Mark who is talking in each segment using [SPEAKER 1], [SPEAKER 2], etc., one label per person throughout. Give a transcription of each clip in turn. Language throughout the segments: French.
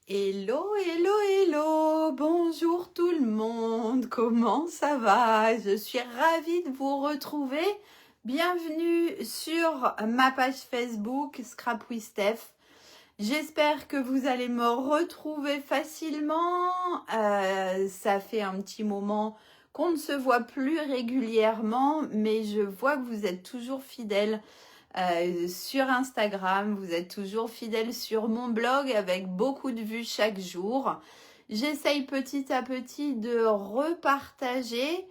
[SPEAKER 1] Hello, hello, hello, bonjour tout le monde, comment ça va? Je suis ravie de vous retrouver. Bienvenue sur ma page Facebook Scrap with Steph. J'espère que vous allez me retrouver facilement. Ça fait un petit moment qu'on ne se voit plus régulièrement, mais je vois que vous êtes toujours fidèles sur Instagram, vous êtes toujours fidèles sur mon blog avec beaucoup de vues chaque jour. J'essaye petit à petit de repartager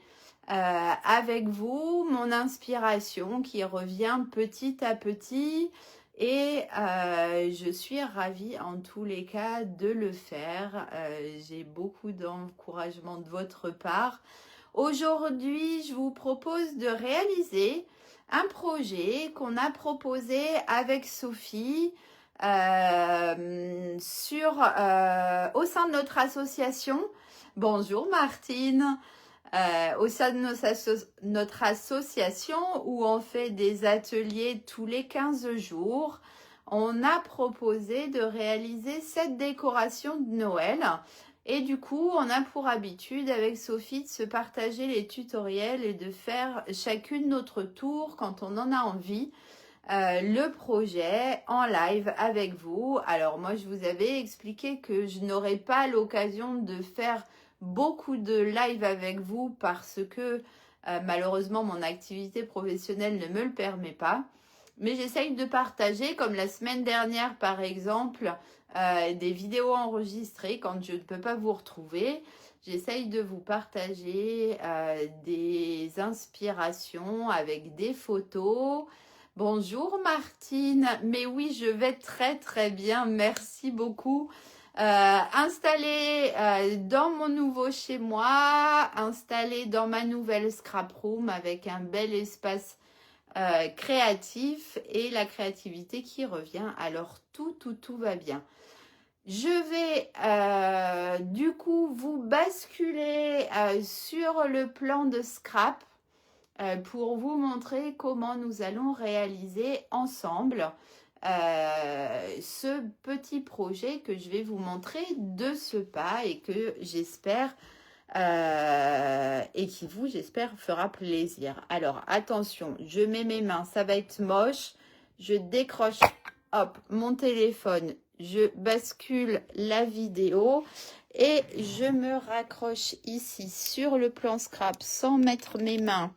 [SPEAKER 1] avec vous mon inspiration qui revient petit à petit et je suis ravie en tous les cas de le faire. J'ai beaucoup d'encouragement de votre part. Aujourd'hui, je vous propose de réaliser un projet qu'on a proposé avec Sophie au sein de notre association. Bonjour Martine. Au sein de notre association où on fait des ateliers tous les 15 jours, on a proposé de réaliser cette décoration de Noël. Et du coup, on a pour habitude avec Sophie de se partager les tutoriels et de faire chacune notre tour quand on en a envie. Le projet en live avec vous. Alors moi, je vous avais expliqué que je n'aurais pas l'occasion de faire beaucoup de live avec vous parce que malheureusement, mon activité professionnelle ne me le permet pas. Mais j'essaye de partager, comme la semaine dernière par exemple, des vidéos enregistrées quand je ne peux pas vous retrouver. J'essaye de vous partager des inspirations avec des photos. Bonjour Martine, mais oui, je vais très très bien, merci beaucoup. Installée dans mon nouveau chez moi, installée dans ma nouvelle scrap room avec un bel espace créatif et la créativité qui revient. Alors tout va bien. Je vais du coup vous basculer sur le plan de scrap pour vous montrer comment nous allons réaliser ensemble ce petit projet que je vais vous montrer de ce pas et que j'espère et qui vous, j'espère, fera plaisir. Alors, attention, je mets mes mains, ça va être moche. Je décroche, hop, mon téléphone, je bascule la vidéo et je me raccroche ici sur le plan scrap sans mettre mes mains,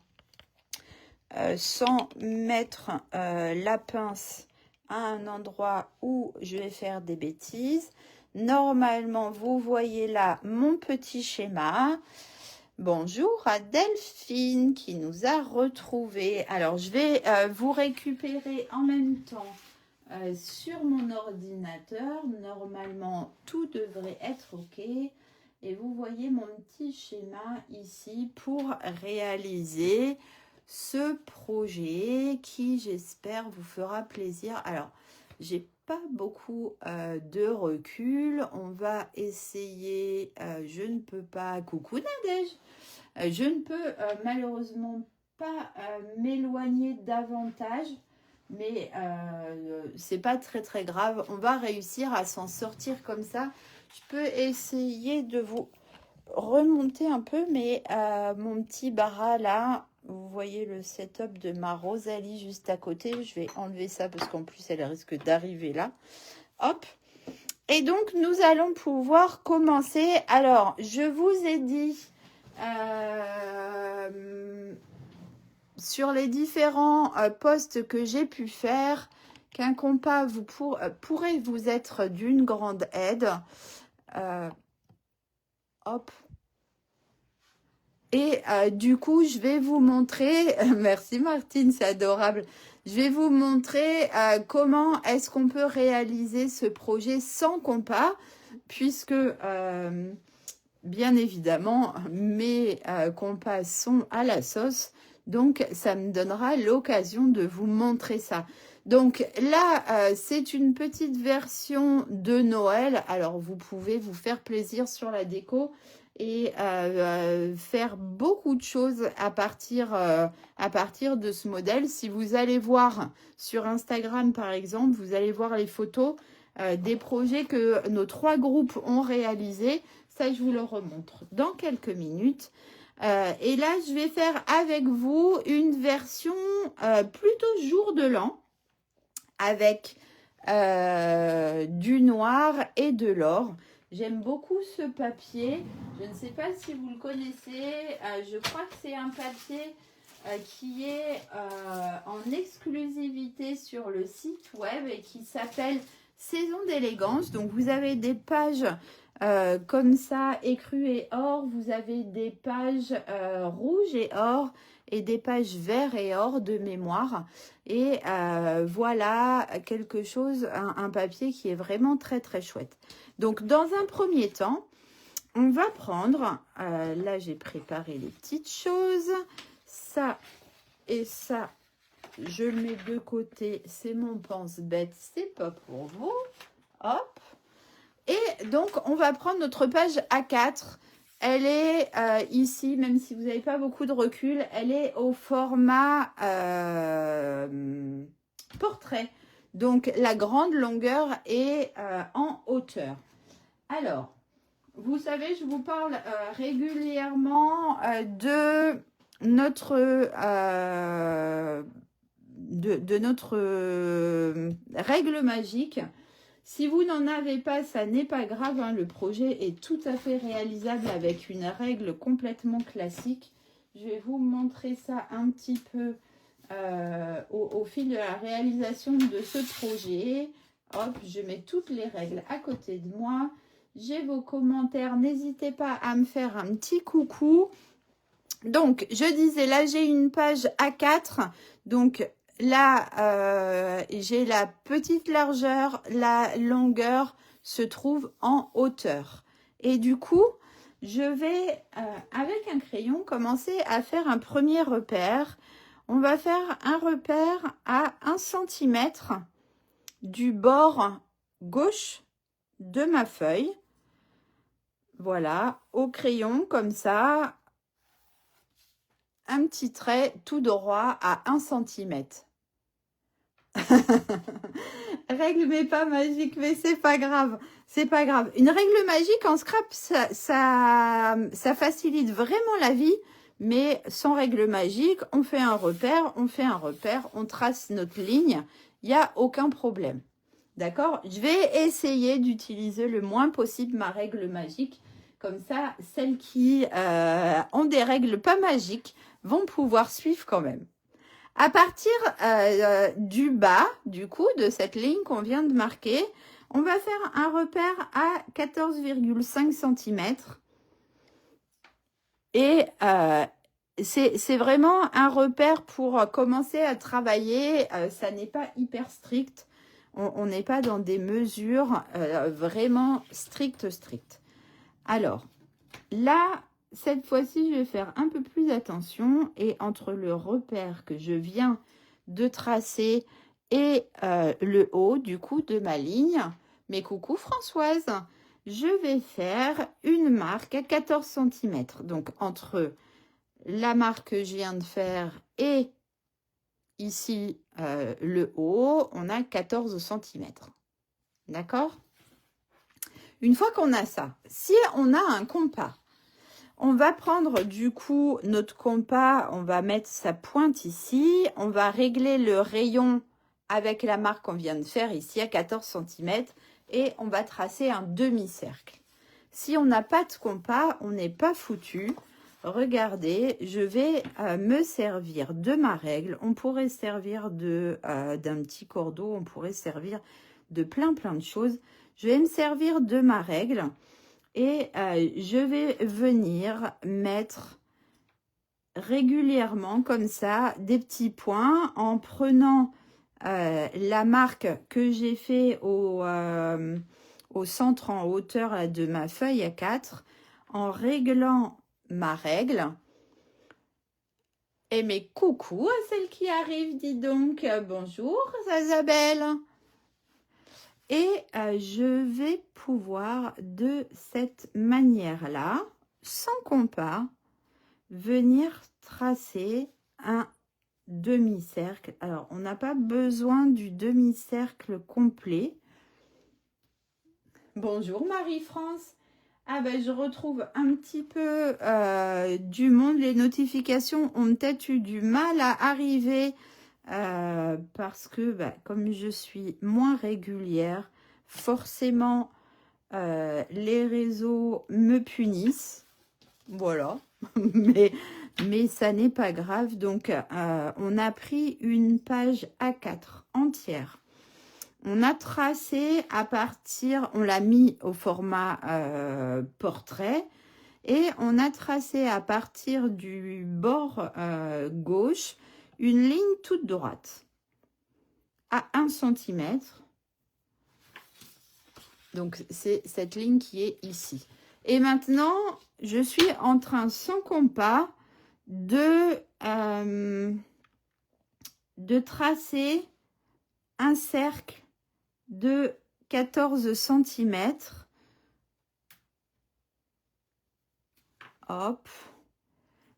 [SPEAKER 1] sans mettre la pince à un endroit où je vais faire des bêtises. Normalement, vous voyez là mon petit schéma. Bonjour à Delphine qui nous a retrouvés. Alors, je vais vous récupérer en même temps sur mon ordinateur. Normalement, tout devrait être OK. Et vous voyez mon petit schéma ici pour réaliser ce projet qui, j'espère, vous fera plaisir. Alors, j'ai pas beaucoup de recul. On va essayer. Je ne peux pas. Coucou Nadège. Je ne peux malheureusement pas m'éloigner davantage, mais c'est pas très très grave. On va réussir à s'en sortir comme ça. Je peux essayer de vous remonter un peu, mais mon petit bara là. Vous voyez le setup de ma Rosalie juste à côté. Je vais enlever ça parce qu'en plus, elle risque d'arriver là. Hop. Et donc, nous allons pouvoir commencer. Alors, je vous ai dit sur les différents posts que j'ai pu faire qu'un compas pourrait vous être d'une grande aide. Hop. Et du coup, je vais vous montrer, merci Martine, c'est adorable, je vais vous montrer comment est-ce qu'on peut réaliser ce projet sans compas, puisque bien évidemment, mes compas sont à la sauce, donc ça me donnera l'occasion de vous montrer ça. Donc là, c'est une petite version de Noël, alors vous pouvez vous faire plaisir sur la déco et faire beaucoup de choses à partir de ce modèle. Si vous allez voir sur Instagram, par exemple, vous allez voir les photos. des projets que nos 3 groupes ont réalisés. Ça, je vous le remontre dans quelques minutes. Et là, je vais faire avec vous une version plutôt jour de l'an avec du noir et de l'or. J'aime beaucoup ce papier. Je ne sais pas si vous le connaissez. Je crois que c'est un papier qui est en exclusivité sur le site web et qui s'appelle Saison d'élégance. Donc, vous avez des pages comme ça, écru et or. Vous avez des pages rouge et or et des pages vert et or de mémoire. Et voilà quelque chose, un papier qui est vraiment très très chouette. Donc, dans un premier temps, on va prendre, là j'ai préparé les petites choses, ça et ça, je le mets de côté, c'est mon pense-bête, c'est pas pour vous. Hop. Et donc, on va prendre notre page A4. Elle est ici, même si vous n'avez pas beaucoup de recul, elle est au format portrait. Donc, la grande longueur est en hauteur. Alors, vous savez, je vous parle régulièrement de notre règle magique. Si vous n'en avez pas, ça n'est pas grave, hein, le projet est tout à fait réalisable avec une règle complètement classique. Je vais vous montrer ça un petit peu au fil de la réalisation de ce projet. Hop, je mets toutes les règles à côté de moi. J'ai vos commentaires, n'hésitez pas à me faire un petit coucou. Donc, je disais, là, j'ai une page A4. Donc, là, j'ai la petite largeur, la longueur se trouve en hauteur. Et du coup, je vais, avec un crayon, commencer à faire un premier repère. On va faire un repère à 1 cm du bord gauche de ma feuille. Voilà, au crayon, comme ça, un petit trait tout droit à 1 cm. Règle mais pas magique, mais c'est pas grave. C'est pas grave. Une règle magique en scrap, ça facilite vraiment la vie. Mais sans règle magique, on fait un repère, on trace notre ligne. Il n'y a aucun problème. D'accord? Je vais essayer d'utiliser le moins possible ma règle magique. Comme ça, celles qui ont des règles pas magiques vont pouvoir suivre quand même. À partir du bas, du coup, de cette ligne qu'on vient de marquer, on va faire un repère à 14,5 cm. Et c'est vraiment un repère pour commencer à travailler. Ça n'est pas hyper strict. On n'est pas dans des mesures vraiment strictes. Alors, là, cette fois-ci, je vais faire un peu plus attention. Et entre le repère que je viens de tracer et le haut, du coup, de ma ligne, mais coucou Françoise, je vais faire une marque à 14 cm. Donc, entre la marque que je viens de faire et ici, le haut, on a 14 cm. D'accord? Une fois qu'on a ça, si on a un compas, on va prendre du coup notre compas, on va mettre sa pointe ici, on va régler le rayon avec la marque qu'on vient de faire ici à 14 cm et on va tracer un demi-cercle. Si on n'a pas de compas, on n'est pas foutu. Regardez, je vais me servir de ma règle. On pourrait servir d'un petit cordeau, on pourrait servir de plein de choses. Je vais me servir de ma règle et je vais venir mettre régulièrement comme ça des petits points en prenant la marque que j'ai fait au centre en hauteur de ma feuille à 4 en réglant ma règle. Et mes coucou à celle qui arrive, dis donc. Bonjour Isabelle. Et je vais pouvoir de cette manière-là, sans compas, venir tracer un demi-cercle. Alors, on n'a pas besoin du demi-cercle complet. Bonjour Marie-France. Ah ben je retrouve un petit peu du monde. Les notifications ont peut-être eu du mal à arriver parce que comme je suis moins régulière, forcément les réseaux me punissent. Voilà. mais ça n'est pas grave. Donc on a pris une page A4 entière. On a tracé à partir, on l'a mis au format portrait et on a tracé à partir du bord gauche une ligne toute droite à 1 cm. Donc c'est cette ligne qui est ici. Et maintenant, je suis en train sans compas de tracer un cercle de 14 cm. Hop.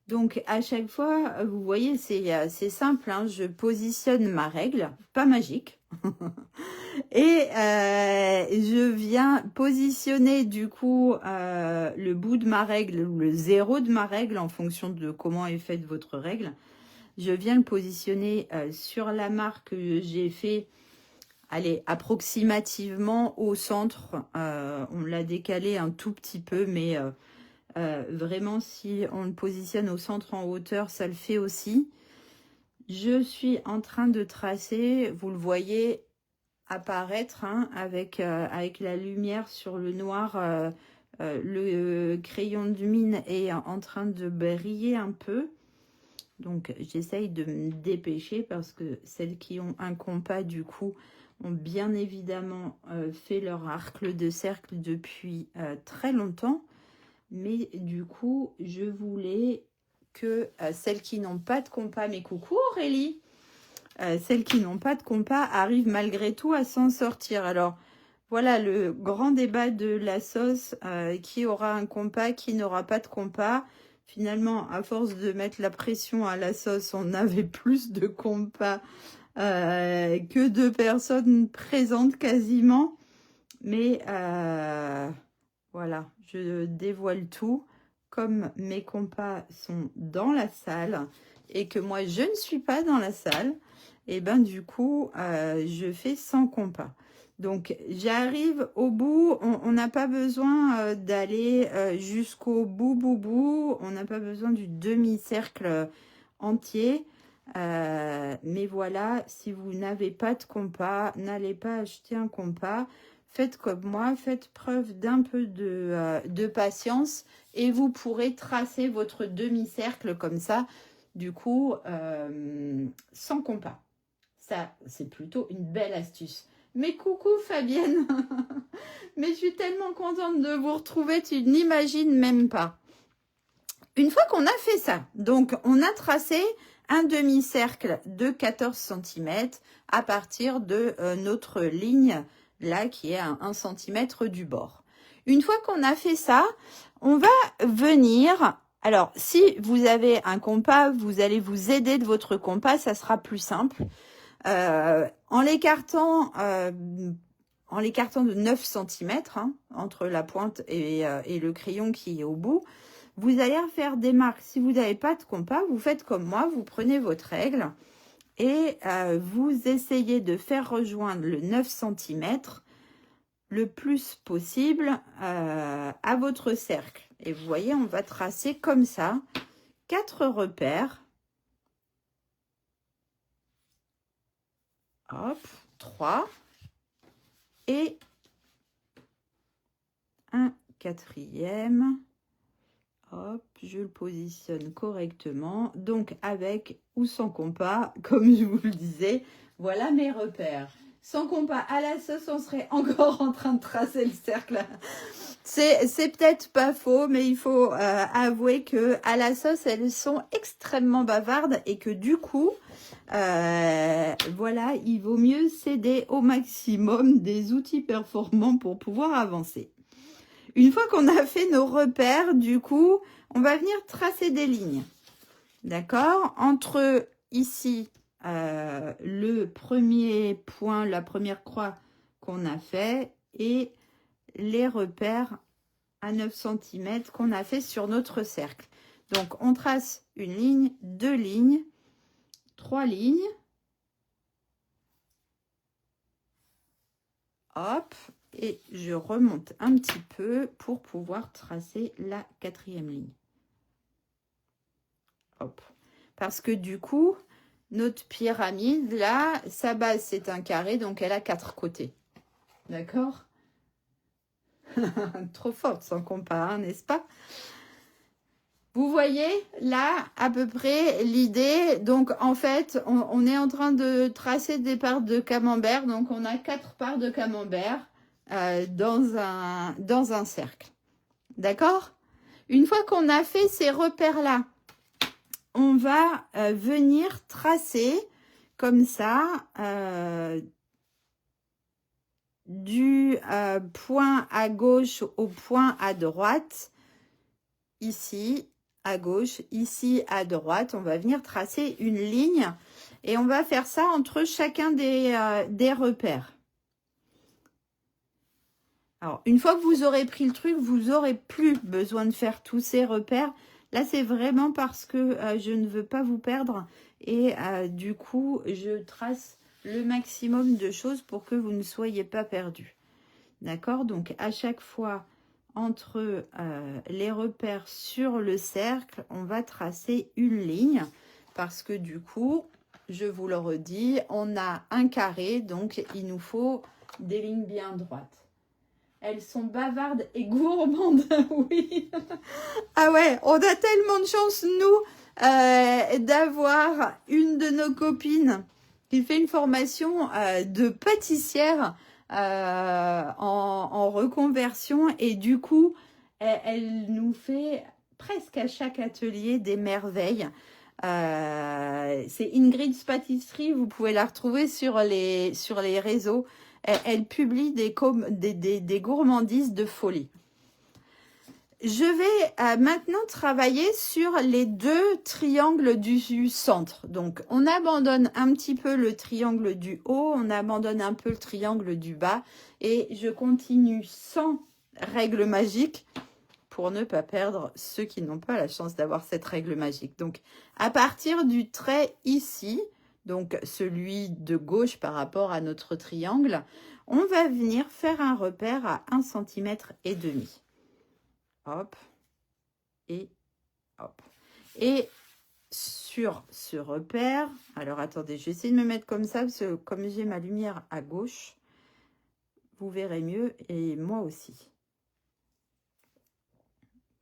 [SPEAKER 1] Donc, à chaque fois, vous voyez, c'est simple. Hein, je positionne ma règle, pas magique. Et je viens positionner, du coup, le bout de ma règle, ou le zéro de ma règle, en fonction de comment est faite votre règle. Je viens le positionner sur la marque que j'ai fait. Allez, approximativement au centre. On l'a décalé un tout petit peu, mais vraiment, si on le positionne au centre en hauteur, ça le fait aussi. Je suis en train de tracer, vous le voyez apparaître hein, avec la lumière sur le noir. Le crayon de mine est en train de briller un peu. Donc, j'essaye de me dépêcher parce que celles qui ont un compas, du coup, ont bien évidemment fait leur arc de cercle depuis très longtemps. Mais du coup, je voulais que celles qui n'ont pas de compas, mais coucou Aurélie, celles qui n'ont pas de compas arrivent malgré tout à s'en sortir. Alors, voilà le grand débat de la sauce, qui aura un compas, qui n'aura pas de compas. Finalement, à force de mettre la pression à la sauce, on avait plus de compas que de personnes présentes quasiment. Mais voilà, je dévoile tout. Comme mes compas sont dans la salle et que moi, je ne suis pas dans la salle, et ben du coup, je fais sans compas. Donc, j'arrive au bout. On n'a pas besoin d'aller jusqu'au bout. On n'a pas besoin du demi-cercle entier. Mais voilà, si vous n'avez pas de compas, n'allez pas acheter un compas. Faites comme moi, faites preuve d'un peu de patience et vous pourrez tracer votre demi-cercle comme ça, du coup, sans compas. Ça, c'est plutôt une belle astuce. Mais coucou Fabienne. Mais je suis tellement contente de vous retrouver, tu n'imagines même pas. Une fois qu'on a fait ça, donc on a tracé un demi-cercle de 14 cm à partir de notre ligne là qui est à 1 cm du bord. Une fois qu'on a fait ça, on va venir... Alors, si vous avez un compas, vous allez vous aider de votre compas, ça sera plus simple. En l'écartant de 9 cm hein, entre la pointe et le crayon qui est au bout, vous allez faire des marques. Si vous n'avez pas de compas, vous faites comme moi, vous prenez votre règle et vous essayez de faire rejoindre le 9 cm le plus possible à votre cercle. Et vous voyez, on va tracer comme ça 4 repères. Hop, 3 et un quatrième. Hop, je le positionne correctement. Donc, avec ou sans compas, comme je vous le disais, voilà mes repères. Sans compas à la sauce, on serait encore en train de tracer le cercle. C'est peut-être pas faux, mais il faut avouer que à la sauce, elles sont extrêmement bavardes et que du coup, voilà, il vaut mieux s'aider au maximum des outils performants pour pouvoir avancer. Une fois qu'on a fait nos repères, du coup, on va venir tracer des lignes. D'accord? Entre ici, le premier point, la première croix qu'on a fait, et les repères à 9 cm qu'on a fait sur notre cercle. Donc, on trace une ligne, 2 lignes, 3 lignes. Hop, et je remonte un petit peu pour pouvoir tracer la 4e ligne. Hop, parce que du coup, notre pyramide, là, sa base, c'est un carré, donc elle a 4 côtés. D'accord? Trop forte sans compas, hein, n'est-ce pas? Vous voyez là à peu près l'idée. Donc en fait, on est en train de tracer des parts de camembert. Donc on a 4 parts de camembert dans un cercle. D'accord? Une fois qu'on a fait ces repères-là, on va venir tracer comme ça du point à gauche au point à droite. Ici, à gauche, ici à droite, on va venir tracer une ligne et on va faire ça entre chacun des repères. Alors, une fois que vous aurez pris le truc, vous n'aurez plus besoin de faire tous ces repères. Là, c'est vraiment parce que je ne veux pas vous perdre et du coup, je trace le maximum de choses pour que vous ne soyez pas perdus. D'accord? Donc, à chaque fois, entre les repères sur le cercle, on va tracer une ligne parce que du coup, je vous le redis, on a un carré, donc il nous faut des lignes bien droites. Elles sont bavardes et gourmandes, oui. Ah ouais, on a tellement de chance, nous, d'avoir une de nos copines qui fait une formation de pâtissière en reconversion et du coup elle nous fait presque à chaque atelier des merveilles. C'est Ingrid's Pâtisserie, vous pouvez la retrouver sur les réseaux. Elle publie des gourmandises de folie. Je vais maintenant travailler sur les 2 triangles du centre. Donc, on abandonne un petit peu le triangle du haut, on abandonne un peu le triangle du bas et je continue sans règle magique pour ne pas perdre ceux qui n'ont pas la chance d'avoir cette règle magique. Donc, à partir du trait ici, donc celui de gauche par rapport à notre triangle, on va venir faire un repère à 1,5 cm. Hop, et hop. Et sur ce repère, alors attendez, je vais essayer de me mettre comme ça, parce que comme j'ai ma lumière à gauche, vous verrez mieux, et moi aussi.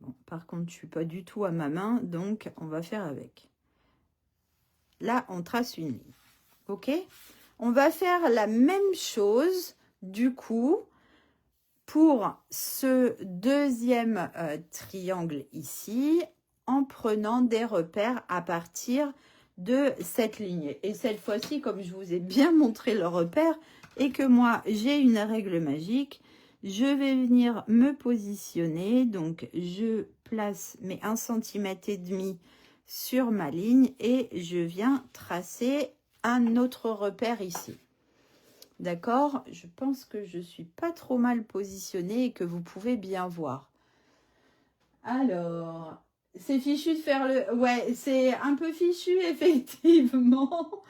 [SPEAKER 1] Bon, par contre, je ne suis pas du tout à ma main, donc on va faire avec. Là, on trace une ligne. Ok? On va faire la même chose, du coup, pour ce deuxième triangle ici, en prenant des repères à partir de cette ligne. Et cette fois-ci, comme je vous ai bien montré le repère et que moi, j'ai une règle magique, je vais venir me positionner. Donc, je place mes 1,5 cm sur ma ligne et je viens tracer un autre repère ici. D'accord? Je pense que je suis pas trop mal positionnée et que vous pouvez bien voir. Alors, c'est fichu de faire le... Ouais, c'est un peu fichu, effectivement,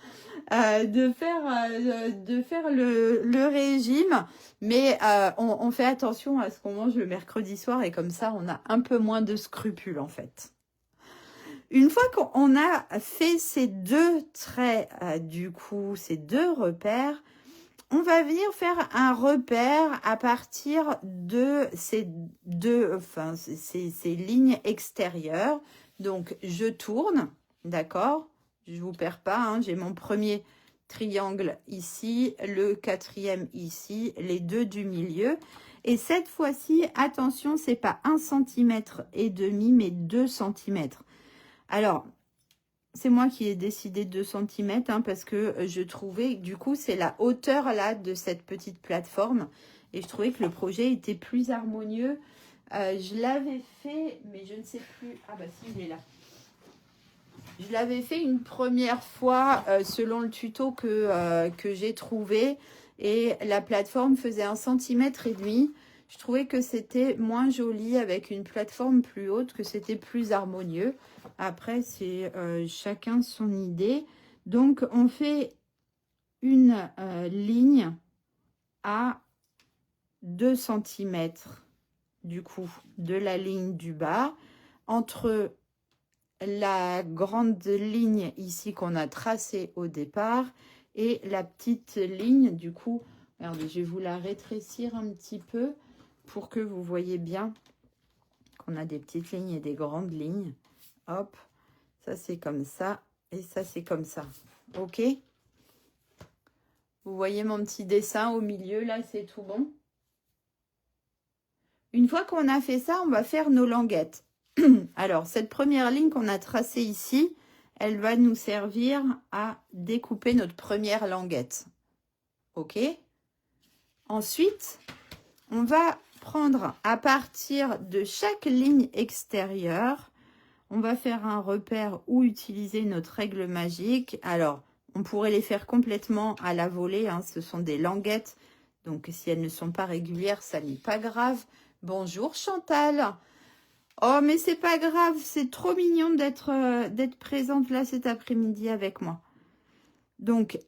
[SPEAKER 1] de faire le régime. Mais on fait attention à ce qu'on mange le mercredi soir et comme ça, on a un peu moins de scrupules, en fait. Une fois qu'on a fait ces 2 traits, du coup, ces 2 repères, on va venir faire un repère à partir de ces lignes extérieures. Donc, je tourne, d'accord? Je ne vous perds pas, hein, j'ai mon premier triangle ici, le 4e ici, les 2 du milieu. Et cette fois-ci, attention, c'est pas 1,5 cm, mais 2 cm. Alors, c'est moi qui ai décidé 2 cm hein, parce que je trouvais, du coup, c'est la hauteur là de cette petite plateforme. Et je trouvais que le projet était plus harmonieux. Je l'avais fait, mais je ne sais plus. Ah bah si, il est là. Je l'avais fait une première fois selon le tuto que j'ai trouvé. Et la plateforme faisait 1,5 cm. Je trouvais que c'était moins joli avec une plateforme plus haute, que c'était plus harmonieux. Après, c'est chacun son idée. Donc, on fait une ligne à 2 cm du coup de la ligne du bas entre la grande ligne ici qu'on a tracée au départ et la petite ligne du coup. Regardez, je vais vous la rétrécir un petit peu pour que vous voyez bien qu'on a des petites lignes et des grandes lignes. Hop, ça c'est comme ça et ça c'est comme ça. Ok? Vous voyez mon petit dessin au milieu, là, c'est tout bon. Une fois qu'on a fait ça, on va faire nos languettes. Alors, cette première ligne qu'on a tracée ici, elle va nous servir à découper notre première languette. Ok? Ensuite, on va prendre à partir de chaque ligne extérieure, on va faire un repère ou utiliser notre règle magique. Alors, on pourrait les faire complètement à la volée, hein, ce sont des languettes. Donc, si elles ne sont pas régulières, ça n'est pas grave. Bonjour Chantal. Oh, mais c'est pas grave, c'est trop mignon d'être présente là cet après-midi avec moi. Donc,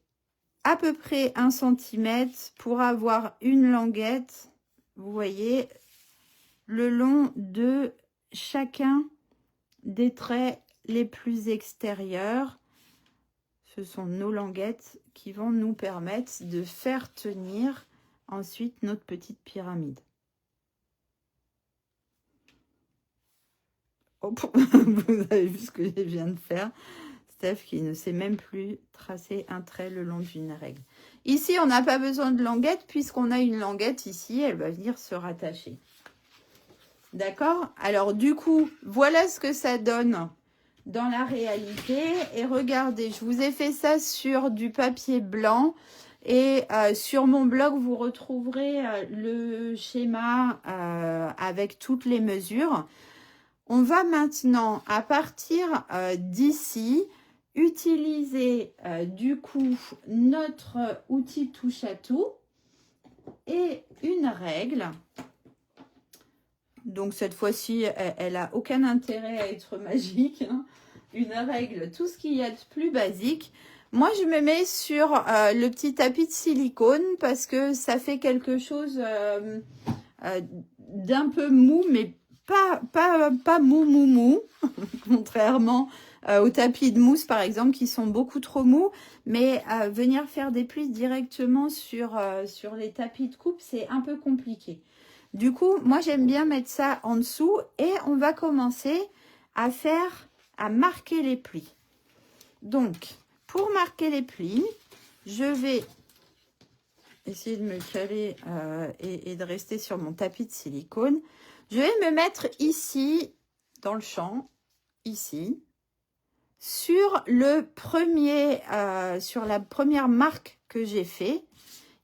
[SPEAKER 1] à peu près 1 cm pour avoir une languette, vous voyez, le long de chacun des traits les plus extérieurs. Ce sont nos languettes qui vont nous permettre de faire tenir ensuite notre petite pyramide. Oh, vous avez vu ce que je viens de faire. Steph qui ne sait même plus tracer un trait le long d'une règle. Ici, on n'a pas besoin de languette puisqu'on a une languette ici. Elle va venir se rattacher. D'accord? Alors, du coup, voilà ce que ça donne dans la réalité. Et regardez, je vous ai fait ça sur du papier blanc. Et sur mon blog, vous retrouverez le schéma avec toutes les mesures. On va maintenant, à partir d'ici, utiliser du coup notre outil touche à tout et une règle. Donc cette fois-ci, elle n'a aucun intérêt à être magique, hein. Une règle, tout ce qu'il y a de plus basique. Moi, je me mets sur le petit tapis de silicone parce que ça fait quelque chose d'un peu mou, mais pas mou, contrairement aux tapis de mousse, par exemple, qui sont beaucoup trop mous. Mais venir faire des plis directement sur les tapis de coupe, c'est un peu compliqué. Du coup, moi, j'aime bien mettre ça en dessous et on va commencer à marquer les plis. Donc, pour marquer les plis, je vais essayer de me caler et de rester sur mon tapis de silicone. Je vais me mettre ici, dans le champ, ici, sur sur la première marque que j'ai fait.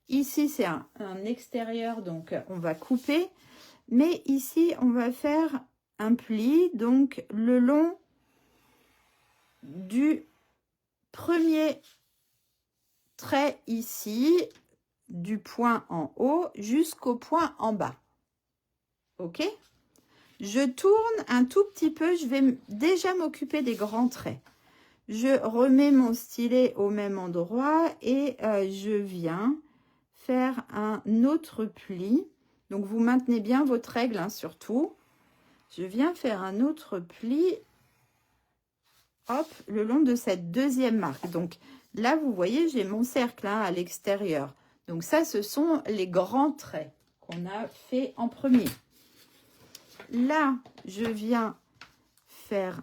[SPEAKER 1] Ici, c'est un extérieur, donc on va couper. Mais ici, on va faire un pli, donc le long du premier trait ici, du point en haut jusqu'au point en bas. Ok? Je tourne un tout petit peu, je vais déjà m'occuper des grands traits. Je remets mon stylet au même endroit et je viens faire un autre pli. Donc, vous maintenez bien votre règle, hein, surtout. Je viens faire un autre pli, hop, le long de cette deuxième marque. Donc, là, vous voyez, j'ai mon cercle, hein, à l'extérieur. Donc, ça, ce sont les grands traits qu'on a fait en premier. Là, je viens faire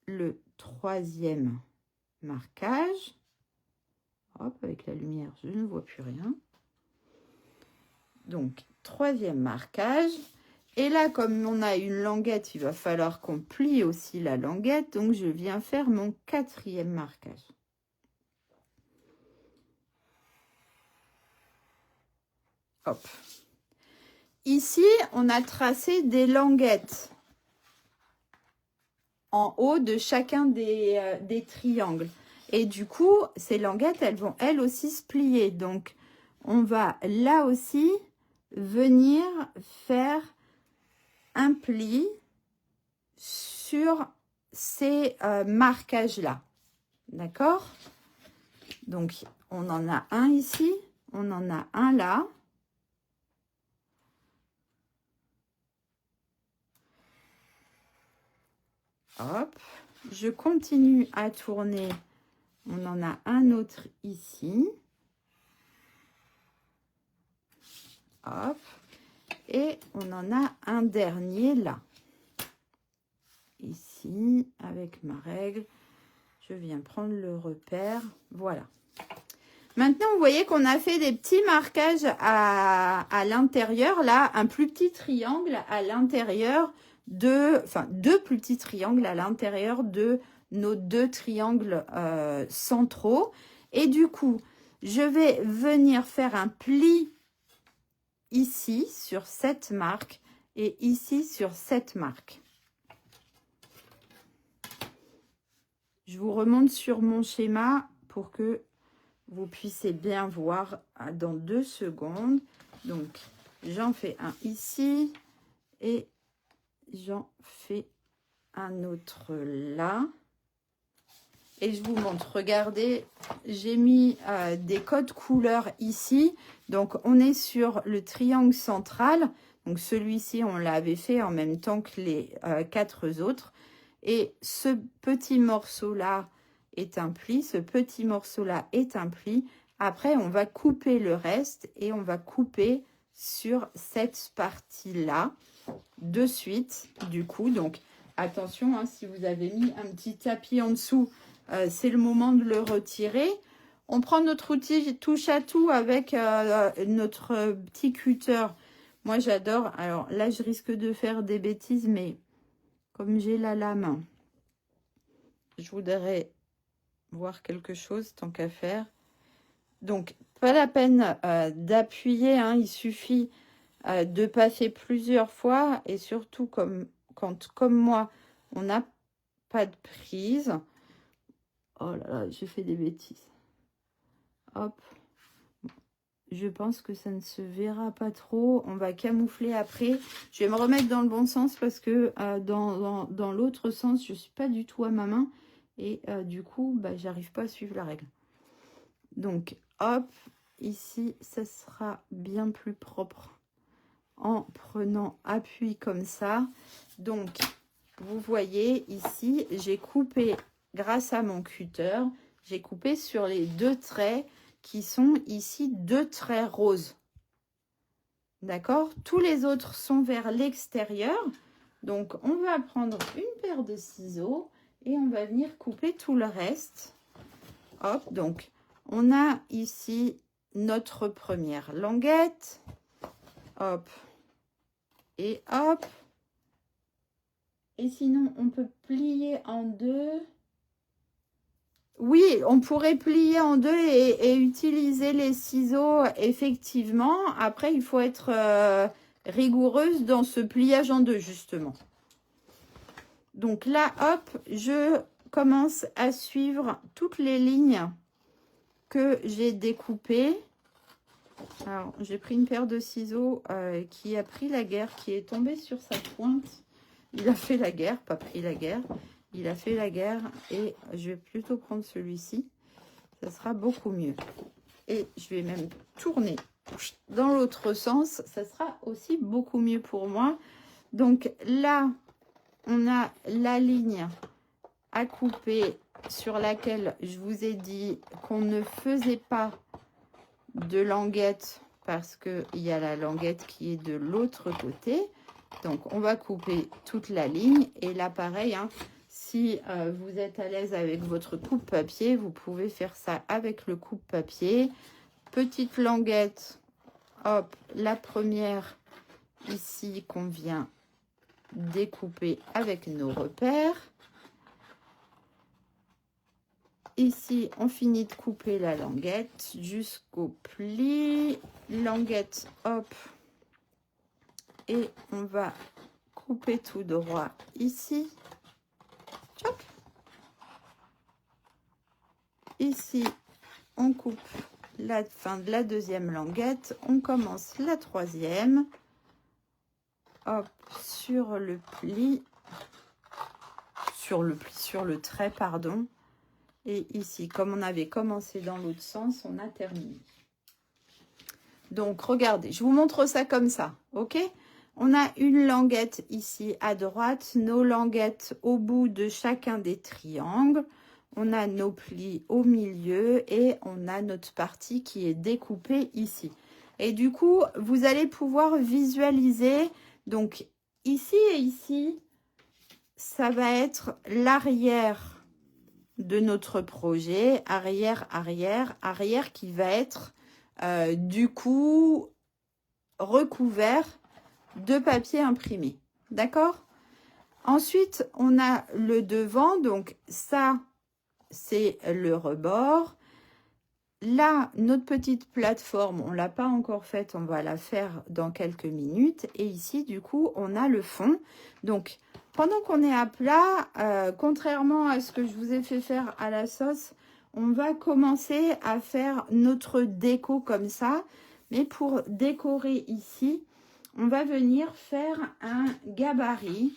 [SPEAKER 1] le troisième marquage. Hop, avec la lumière, je ne vois plus rien. Donc, troisième marquage. Et là, comme on a une languette, il va falloir qu'on plie aussi la languette. Donc, je viens faire mon quatrième marquage. Hop. Ici, on a tracé des languettes en haut de chacun des triangles. Et du coup, ces languettes, elles vont elles aussi se plier. Donc, on va là aussi venir faire un pli sur ces marquages-là. D'accord? Donc, on en a un ici, on en a un là. Hop, je continue à tourner. On en a un autre ici. Hop. Et on en a un dernier là. Ici, avec ma règle, je viens prendre le repère. Voilà. Maintenant, vous voyez qu'on a fait des petits marquages à l'intérieur. Là, un plus petit triangle à l'intérieur de... Enfin, deux plus petits triangles à l'intérieur de nos deux triangles centraux. Et du coup, je vais venir faire un pli ici sur cette marque et ici sur cette marque. Je vous remonte sur mon schéma pour que vous puissiez bien voir dans 2 secondes. Donc, j'en fais un ici et j'en fais un autre là. Et je vous montre, regardez, j'ai mis des codes couleurs ici. Donc, on est sur le triangle central. Donc, celui-ci, on l'avait fait en même temps que les 4 autres. Et ce petit morceau-là est un pli. Ce petit morceau-là est un pli. Après, on va couper le reste et on va couper sur cette partie-là de suite, du coup. Donc, attention, hein, si vous avez mis un petit tapis en dessous, c'est le moment de le retirer. On prend notre outil touche à tout avec notre petit cutter. Moi, j'adore. Alors là, je risque de faire des bêtises, mais comme j'ai la lame, je voudrais voir quelque chose tant qu'à faire. Donc, pas la peine d'appuyer. Hein, il suffit de passer plusieurs fois. Et surtout, quand, comme moi, on n'a pas de prise. Oh là là, j'ai fait des bêtises. Hop. Je pense que ça ne se verra pas trop. On va camoufler après. Je vais me remettre dans le bon sens parce que dans l'autre sens, je ne suis pas du tout à ma main. Et du coup, bah, j'arrive pas à suivre la règle. Donc, hop, ici, ça sera bien plus propre en prenant appui comme ça. Donc, vous voyez ici, j'ai coupé grâce à mon cutter, j'ai coupé sur les 2 traits qui sont ici 2 traits roses. D'accord? Tous les autres sont vers l'extérieur. Donc, on va prendre une paire de ciseaux et on va venir couper tout le reste. Hop, donc, on a ici notre première languette. Hop. Et hop. Et sinon, on peut plier en 2. Oui, on pourrait plier en 2 et utiliser les ciseaux, effectivement. Après, il faut être rigoureuse dans ce pliage en 2, justement. Donc là, hop, je commence à suivre toutes les lignes que j'ai découpées. Alors, j'ai pris une paire de ciseaux qui a pris la guerre, qui est tombée sur sa pointe. Il a fait la guerre, pas pris la guerre. Il a fait la guerre et je vais plutôt prendre celui-ci. Ça sera beaucoup mieux. Et je vais même tourner dans l'autre sens. Ça sera aussi beaucoup mieux pour moi. Donc là, on a la ligne à couper sur laquelle je vous ai dit qu'on ne faisait pas de languette parce qu'il y a la languette qui est de l'autre côté. Donc, on va couper toute la ligne. Et là, pareil, hein, si vous êtes à l'aise avec votre coupe-papier, vous pouvez faire ça avec le coupe-papier. Petite languette, hop, la première ici qu'on vient découper avec nos repères. Ici, on finit de couper la languette jusqu'au pli. Languette, hop. Et on va couper tout droit ici. Hop. Ici, on coupe la fin de la deuxième languette. On commence la troisième. Hop, sur le pli, sur le trait, pardon. Et ici, comme on avait commencé dans l'autre sens, on a terminé. Donc, regardez, je vous montre ça comme ça, ok? On a une languette ici à droite, nos languettes au bout de chacun des triangles. On a nos plis au milieu et on a notre partie qui est découpée ici. Et du coup, vous allez pouvoir visualiser, donc ici et ici, ça va être l'arrière de notre projet, arrière, arrière, arrière qui va être du coup recouvert de papier imprimé. D'accord? Ensuite, on a le devant, donc ça, c'est le rebord. Là, notre petite plateforme, on ne l'a pas encore faite, on va la faire dans quelques minutes. Et ici, du coup, on a le fond. Donc, pendant qu'on est à plat, contrairement à ce que je vous ai fait faire à la sauce, on va commencer à faire notre déco comme ça. Mais pour décorer ici, on va venir faire un gabarit.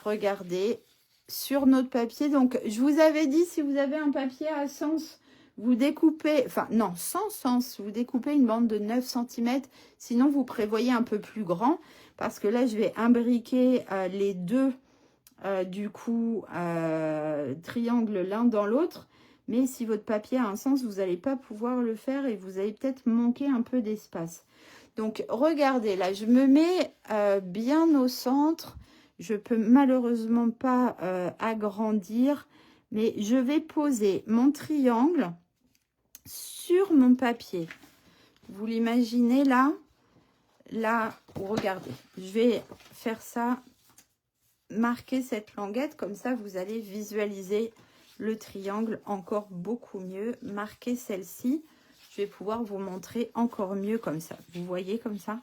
[SPEAKER 1] Regardez, sur notre papier. Donc, je vous avais dit, si vous avez un papier à sens, vous découpez, enfin non, sans sens, vous découpez une bande de 9 cm. Sinon, vous prévoyez un peu plus grand. Parce que là, je vais imbriquer les deux, du coup, triangles l'un dans l'autre. Mais si votre papier a un sens, vous n'allez pas pouvoir le faire et vous allez peut-être manquer un peu d'espace. Donc, regardez, là, je me mets bien au centre. Je peux malheureusement pas agrandir, mais je vais poser mon triangle sur mon papier. Vous l'imaginez là? Là, regardez, je vais faire ça, marquer cette languette, comme ça vous allez visualiser le triangle encore beaucoup mieux. Marquer celle-ci, je vais pouvoir vous montrer encore mieux comme ça. Vous voyez comme ça?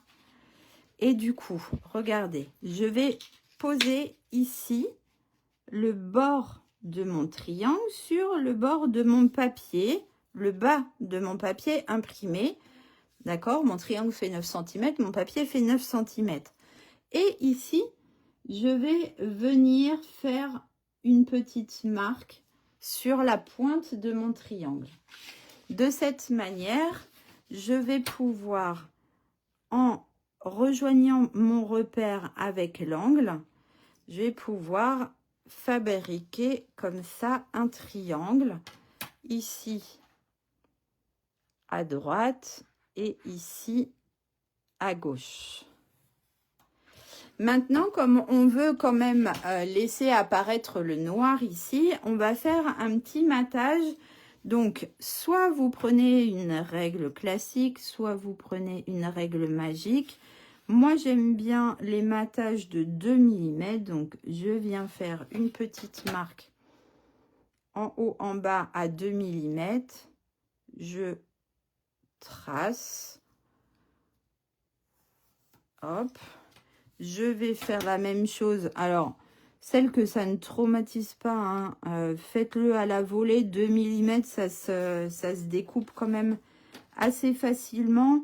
[SPEAKER 1] Et du coup, regardez, je vais poser ici le bord de mon triangle sur le bord de mon papier, le bas de mon papier imprimé. D'accord? Mon triangle fait 9 cm, mon papier fait 9 cm. Et ici, je vais venir faire une petite marque sur la pointe de mon triangle. De cette manière, je vais pouvoir, en rejoignant mon repère avec l'angle, je vais pouvoir fabriquer comme ça un triangle ici à droite et ici à gauche. Maintenant, comme on veut quand même laisser apparaître le noir ici, on va faire un petit matage. Donc, soit vous prenez une règle classique, soit vous prenez une règle magique. Moi, j'aime bien les matages de 2 mm. Donc, je viens faire une petite marque en haut, en bas à 2 mm. Je trace. Hop. Je vais faire la même chose. Alors, celle que ça ne traumatise pas, hein, faites-le à la volée. 2 mm, ça se découpe quand même assez facilement.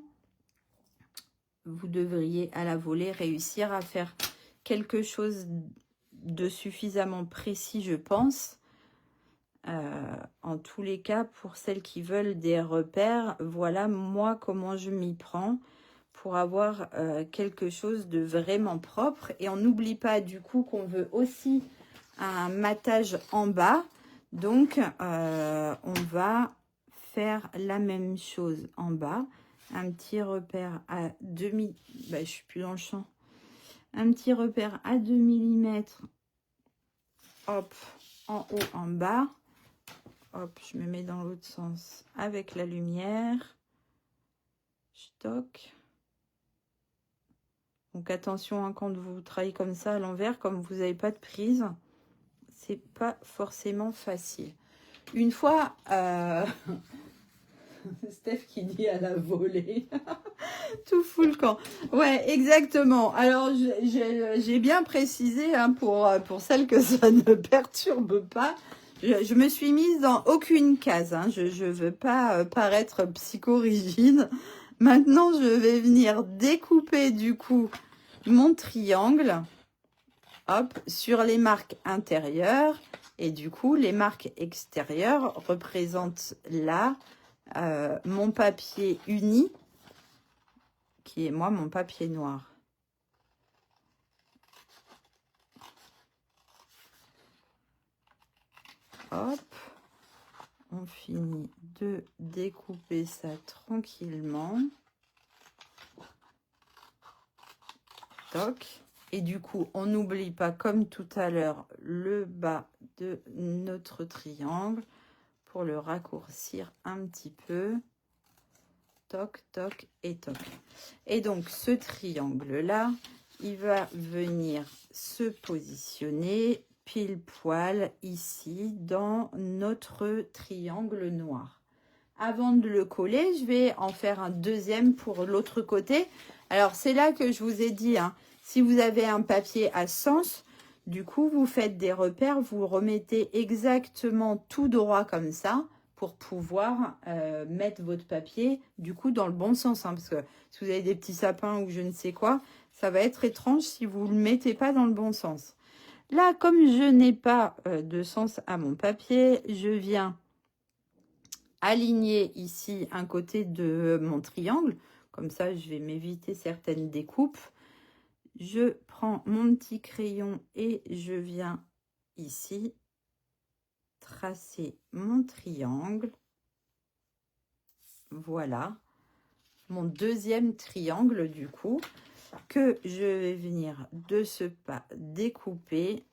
[SPEAKER 1] Vous devriez à la volée réussir à faire quelque chose de suffisamment précis, je pense. En tous les cas, pour celles qui veulent des repères, voilà moi comment je m'y prends pour avoir quelque chose de vraiment propre. Et on n'oublie pas du coup qu'on veut aussi un matage en bas. Donc, on va faire la même chose en bas. Un petit repère à 2 mm. Bah, je suis plus dans le champ. Un petit repère à 2 mm. Hop, en haut, en bas. Hop, je me mets dans l'autre sens avec la lumière. Je toque. Donc attention, hein, quand vous travaillez comme ça à l'envers, comme vous n'avez pas de prise, c'est pas forcément facile. Une fois, Steph qui dit à la volée, tout fout le camp. Ouais, exactement. Alors j'ai bien précisé, hein, pour celles que ça ne perturbe pas. Je me suis mise dans aucune case. Hein. Je ne veux pas paraître psychorigide. Maintenant, je vais venir découper du coup mon triangle. Hop, sur les marques intérieures. Et du coup, les marques extérieures représentent là mon papier uni, qui est moi mon papier noir. Hop, on finit de découper ça tranquillement. Toc. Et du coup, on n'oublie pas, comme tout à l'heure, le bas de notre triangle pour le raccourcir un petit peu. Toc, toc et toc. Et donc, ce triangle-là, il va venir se positionner pile poil ici dans notre triangle noir. Avant de le coller, je vais en faire un deuxième pour l'autre côté. Alors, c'est là que je vous ai dit, hein, si vous avez un papier à sens, du coup, vous faites des repères, vous remettez exactement tout droit comme ça pour pouvoir mettre votre papier, du coup, dans le bon sens. Hein, parce que si vous avez des petits sapins ou je ne sais quoi, ça va être étrange si vous ne le mettez pas dans le bon sens. Là, comme je n'ai pas de sens à mon papier, je viens aligner ici un côté de mon triangle. Comme ça, je vais m'éviter certaines découpes. Je prends mon petit crayon et je viens ici tracer mon triangle. Voilà. Mon deuxième triangle du coup, que je vais venir de ce pas découper.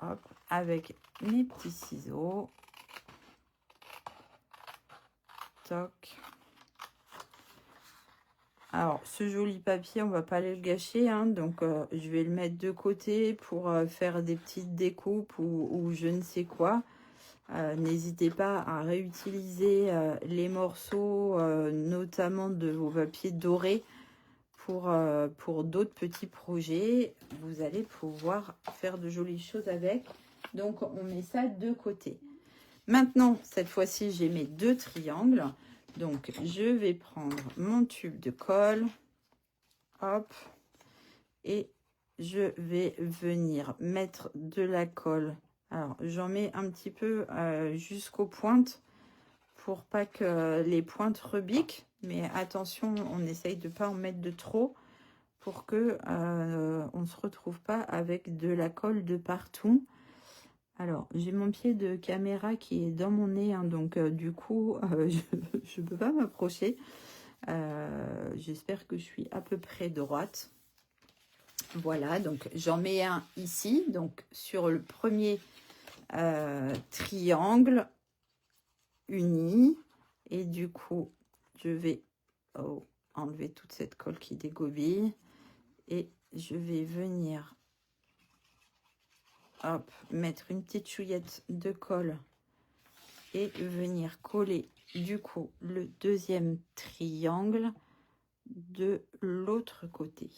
[SPEAKER 1] Hop, avec mes petits ciseaux. Toc. Alors, ce joli papier, on va pas aller le gâcher, hein, donc je vais le mettre de côté pour faire des petites découpes ou je ne sais quoi. N'hésitez pas à réutiliser les morceaux, notamment de vos papiers dorés, pour d'autres petits projets. Vous allez pouvoir faire de jolies choses avec. Donc, on met ça de côté. Maintenant, cette fois-ci, j'ai mes deux triangles. Donc, je vais prendre mon tube de colle. Hop. Et je vais venir mettre de la colle. Alors, j'en mets un petit peu jusqu'aux pointes pour pas que les pointes rebiquent. Mais attention, on essaye de ne pas en mettre de trop pour que on ne se retrouve pas avec de la colle de partout. Alors, j'ai mon pied de caméra qui est dans mon nez, hein, donc du coup, je ne peux pas m'approcher. J'espère que je suis à peu près droite. Voilà, donc j'en mets un ici, donc sur le premier triangle uni. Et du coup, je vais enlever toute cette colle qui dégobille. Et je vais venir... Hop, mettre une petite chouillette de colle et venir coller du coup le deuxième triangle de l'autre côté.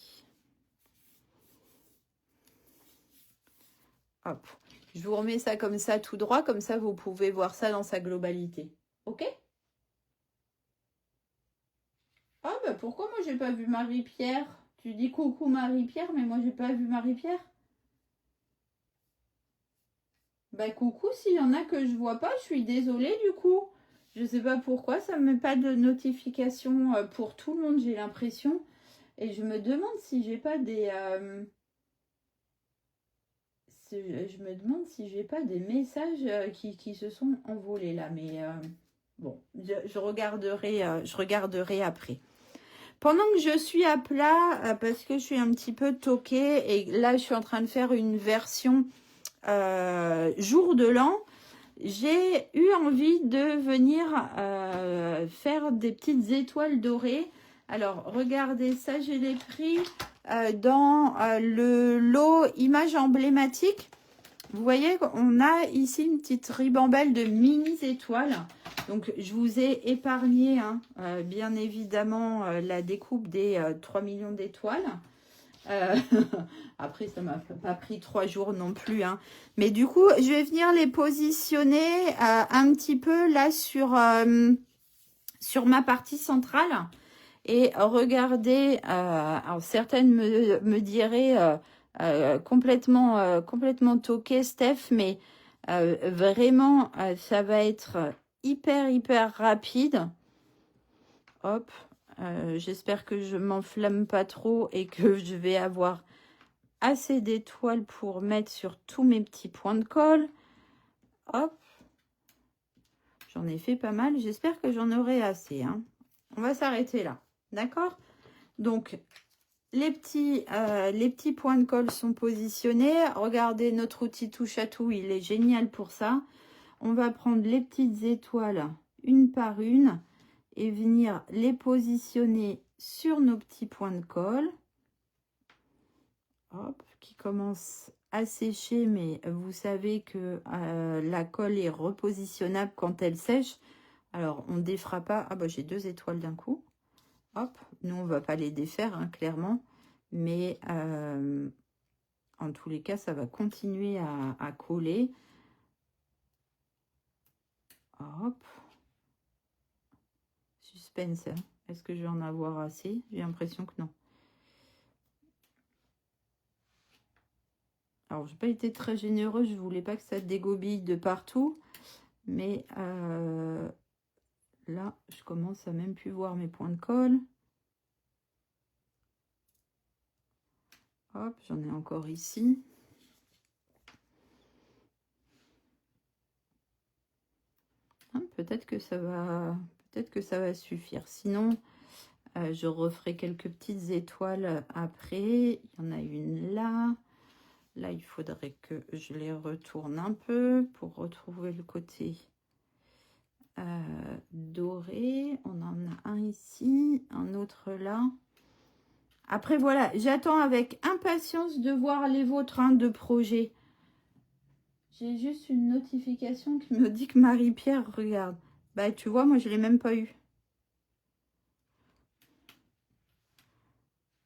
[SPEAKER 1] Hop, je vous remets ça comme ça tout droit, comme ça vous pouvez voir ça dans sa globalité. Ok? Ah bah pourquoi moi j'ai pas vu Marie-Pierre? Tu dis coucou Marie-Pierre, mais moi j'ai pas vu Marie-Pierre. Bah coucou, s'il y en a que je vois pas, je suis désolée du coup. Je sais pas pourquoi, ça me met pas de notification pour tout le monde, j'ai l'impression. Et je me demande si j'ai pas des... je me demande si j'ai pas des messages qui se sont envolés là. Mais bon, je regarderai après. Pendant que je suis à plat, parce que je suis un petit peu toquée, et là je suis en train de faire une version... jour de l'an, j'ai eu envie de venir faire des petites étoiles dorées. Alors, regardez ça, je l'ai pris dans le lot images emblématiques. Vous voyez, on a ici une petite ribambelle de mini étoiles. Donc, je vous ai épargné, hein, bien évidemment, la découpe des 3 millions d'étoiles. Euh, Après, ça m'a pas pris 3 jours non plus, hein. Mais du coup, je vais venir les positionner un petit peu là sur ma partie centrale. Et regardez, alors certaines me diraient complètement toqué, Steph, mais vraiment, ça va être hyper rapide. Hop, j'espère que je m'enflamme pas trop et que je vais avoir assez d'étoiles pour mettre sur tous mes petits points de colle. Hop, j'en ai fait pas mal, j'espère que j'en aurai assez, hein. On va s'arrêter là, d'accord? Donc, les petits points de colle sont positionnés. Regardez, notre outil touche à tout, il est génial pour ça. On va prendre les petites étoiles une par une et venir les positionner sur nos petits points de colle. Hop, qui commence à sécher, mais vous savez que la colle est repositionnable quand elle sèche. Alors, on ne défera pas. Ah bah j'ai 2 étoiles d'un coup. Hop, nous on va pas les défaire, hein, clairement. Mais en tous les cas, ça va continuer à coller. Hop. Suspense, hein. Est-ce que je vais en avoir assez? J'ai l'impression que non. Alors, je n'ai pas été très généreuse. Je ne voulais pas que ça dégobille de partout. Mais là, je commence à même plus voir mes points de colle. Hop, j'en ai encore ici. Hein, peut-être que ça va suffire. Sinon, je referai quelques petites étoiles après. Il y en a une là. Là, il faudrait que je les retourne un peu pour retrouver le côté doré. On en a un ici, un autre là. Après, voilà, j'attends avec impatience de voir les vôtres, hein, de projets. J'ai juste une notification qui me dit que Marie-Pierre regarde. Bah, tu vois, moi, je ne l'ai même pas eu.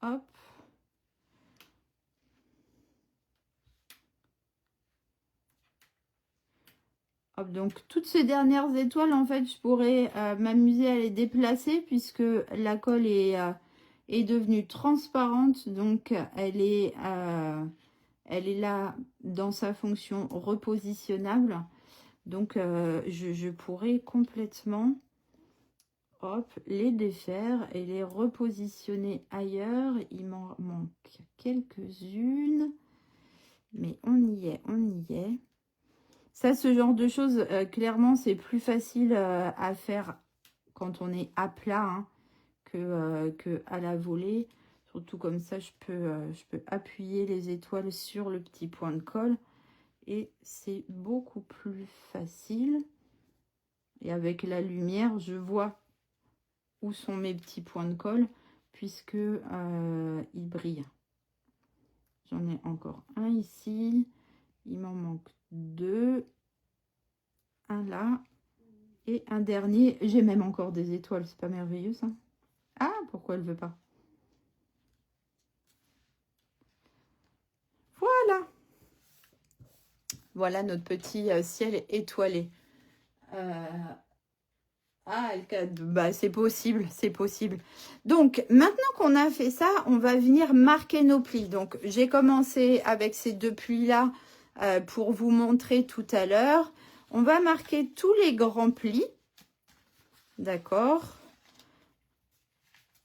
[SPEAKER 1] Hop. Hop, donc, toutes ces dernières étoiles, en fait, je pourrais m'amuser à les déplacer puisque la colle est devenue transparente. Donc, elle est là dans sa fonction repositionnable. Donc, je pourrais complètement, hop, les défaire et les repositionner ailleurs. Il m'en manque quelques-unes. Mais on y est, on y est. Ça, ce genre de choses, clairement, c'est plus facile à faire quand on est à plat, hein, que à la volée. Surtout comme ça, je peux appuyer les étoiles sur le petit point de colle. Et c'est beaucoup plus facile. Et avec la lumière, je vois où sont mes petits points de colle, puisque ils brillent. J'en ai encore un ici. Il m'en manque 2. Un là. Et un dernier. J'ai même encore des étoiles. C'est pas merveilleux, ça? Ah, pourquoi elle veut pas? Voilà. Voilà notre petit ciel étoilé. Ah, bah, c'est possible, c'est possible. Donc, maintenant qu'on a fait ça, on va venir marquer nos plis. Donc, j'ai commencé avec ces 2 plis-là pour vous montrer tout à l'heure. On va marquer tous les grands plis. D'accord.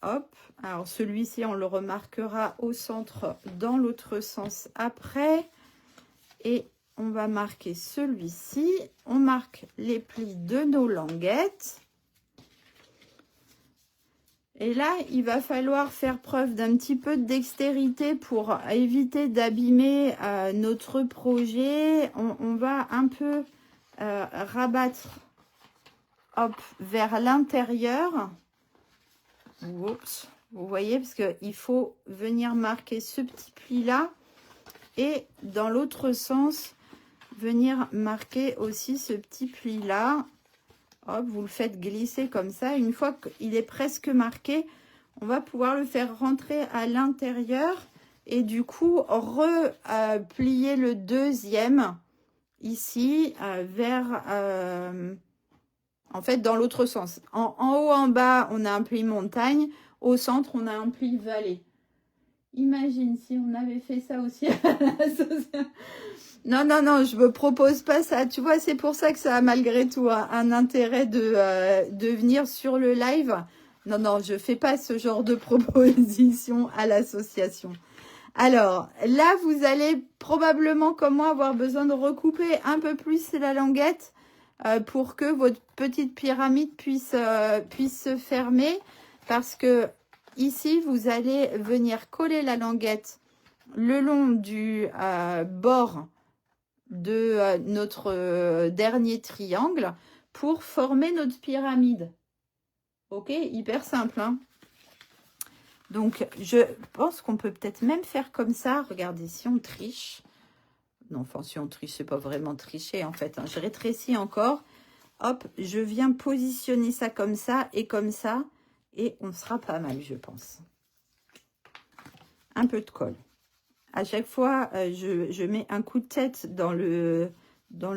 [SPEAKER 1] Hop. Alors, celui-ci, on le remarquera au centre dans l'autre sens après. Et on va marquer celui-ci. On marque les plis de nos languettes. Et là, il va falloir faire preuve d'un petit peu de dextérité pour éviter d'abîmer notre projet. On va un peu rabattre, hop, vers l'intérieur. Oups, vous voyez, parce qu'il faut venir marquer ce petit pli-là. Et dans l'autre sens, venir marquer aussi ce petit pli-là. Hop, vous le faites glisser comme ça. Une fois qu'il est presque marqué, on va pouvoir le faire rentrer à l'intérieur Et du coup, replier le deuxième ici vers, en fait, dans l'autre sens. En haut, en bas, on a un pli montagne. Au centre, on a un pli vallée. Imagine si on avait fait ça aussi à l'association. Non, non, non, je me propose pas ça. Tu vois, c'est pour ça que ça a malgré tout un intérêt de venir sur le live. Non, non, je fais pas ce genre de proposition à l'association. Alors, là, vous allez probablement, comme moi, avoir besoin de recouper un peu plus la languette pour que votre petite pyramide puisse se fermer. Parce que ici, vous allez venir coller la languette le long du bord de notre dernier triangle pour former notre pyramide. Ok, hyper simple, hein. Donc, je pense qu'on peut peut-être même faire comme ça. Regardez, si on triche. Non, enfin, si on triche, c'est pas vraiment tricher, en fait, hein. Je rétrécis encore. Hop, je viens positionner ça comme ça. Et on sera pas mal, je pense. Un peu de colle. À chaque fois, je mets un coup de tête dans le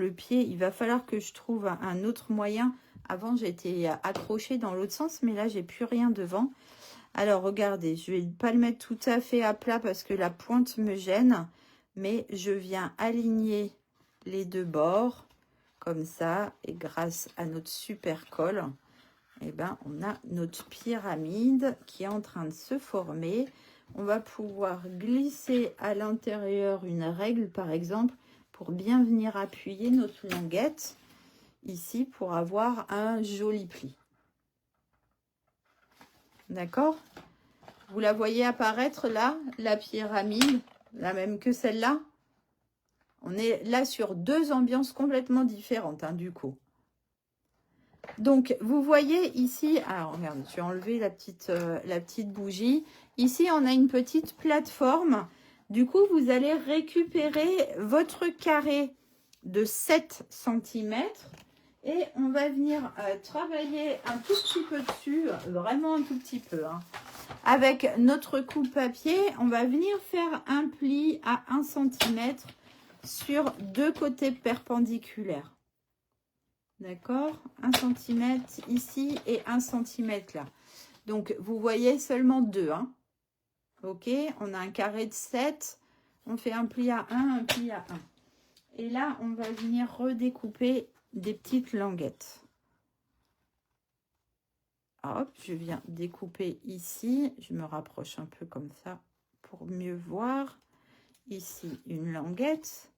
[SPEAKER 1] pied. Il va falloir que je trouve un autre moyen. Avant, j'étais accrochée dans l'autre sens, mais là, j'ai plus rien devant. Alors, regardez, je ne vais pas le mettre tout à fait à plat parce que la pointe me gêne. Mais je viens aligner les deux bords comme ça. Et grâce à notre super colle, eh ben, on a notre pyramide qui est en train de se former. On va pouvoir glisser à l'intérieur une règle, par exemple, pour bien venir appuyer notre languette ici pour avoir un joli pli. D'accord? Vous la voyez apparaître là, la pyramide, la même que celle-là. On est là sur deux ambiances complètement différentes, hein, du coup. Donc, vous voyez ici, alors regarde, je vais enlever la petite bougie. Ici, on a une petite plateforme. Du coup, vous allez récupérer votre carré de 7 cm et on va venir travailler un tout petit peu dessus, vraiment un tout petit peu, hein. Avec notre coupe-papier, on va venir faire un pli à 1 cm sur deux côtés perpendiculaires. D'accord, 1 cm ici et 1 cm là. Donc, vous voyez seulement deux. Hein. Ok, on a un carré de 7. On fait un pli à 1, un pli à 1. Et là, on va venir redécouper des petites languettes. Hop, je viens découper ici. Je me rapproche un peu comme ça pour mieux voir. Ici, une languette.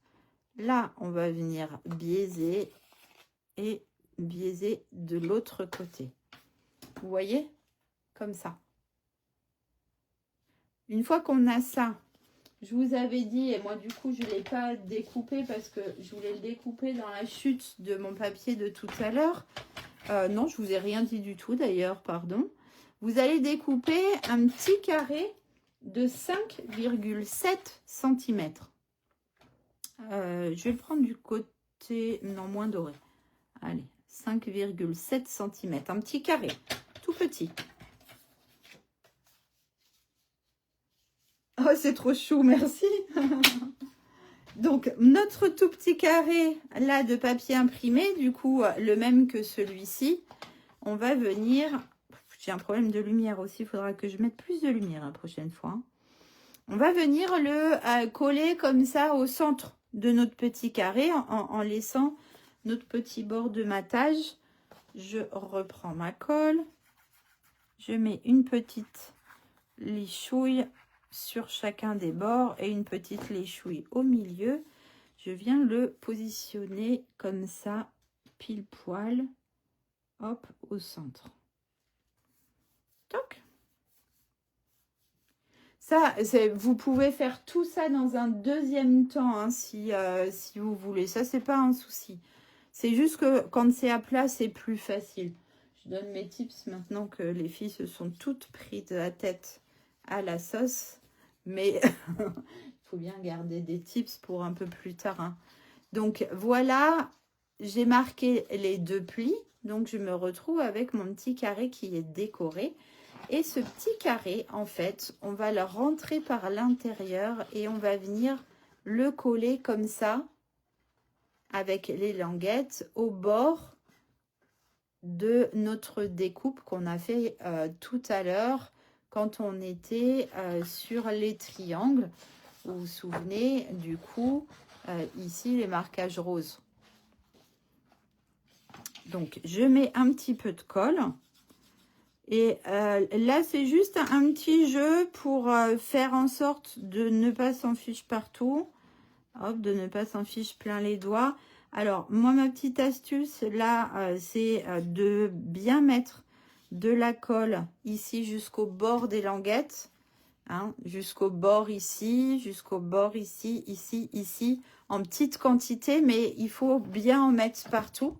[SPEAKER 1] Là, on va venir biaiser et biaiser de l'autre côté. Vous voyez? Comme ça. Une fois qu'on a ça, je vous avais dit, et moi du coup je ne l'ai pas découpé parce que je voulais le découper dans la chute de mon papier de tout à l'heure. Non, je vous ai rien dit du tout d'ailleurs, pardon. Vous allez découper un petit carré de 5,7 cm. Je vais le prendre du côté, non, moins doré. Allez, 5,7 cm. Un petit carré, tout petit. Oh, c'est trop chou, merci. Donc, notre tout petit carré, là, de papier imprimé, du coup, le même que celui-ci, on va venir... J'ai un problème de lumière aussi, il faudra que je mette plus de lumière la prochaine fois. On va venir le coller comme ça au centre de notre petit carré, en laissant notre petit bord de matage. Je reprends ma colle. Je mets une petite lichouille sur chacun des bords et une petite léchouille au milieu. Je viens le positionner comme ça, pile poil, hop, au centre. Toc. Ça, vous pouvez faire tout ça dans un deuxième temps, hein, si vous voulez. Ça, c'est pas un souci. C'est juste que quand c'est à plat, c'est plus facile. Je donne mes tips maintenant que les filles se sont toutes prises de la tête à la sauce. Mais il faut bien garder des tips pour un peu plus tard. Hein. Donc, voilà, j'ai marqué les deux plis. Donc, je me retrouve avec mon petit carré qui est décoré. Et ce petit carré, en fait, on va le rentrer par l'intérieur et on va venir le coller comme ça, avec les languettes, au bord de notre découpe qu'on a fait tout à l'heure quand on était sur les triangles. Vous vous souvenez, du coup, ici, les marquages roses. Donc, je mets un petit peu de colle. Et là, c'est juste un petit jeu pour faire en sorte de ne pas s'en fiche partout. Hop, de ne pas s'en fiche plein les doigts. Alors, moi, ma petite astuce, là, c'est de bien mettre de la colle ici jusqu'au bord des languettes. Hein, jusqu'au bord ici, jusqu'au bord ici, ici, ici, en petite quantité, mais il faut bien en mettre partout.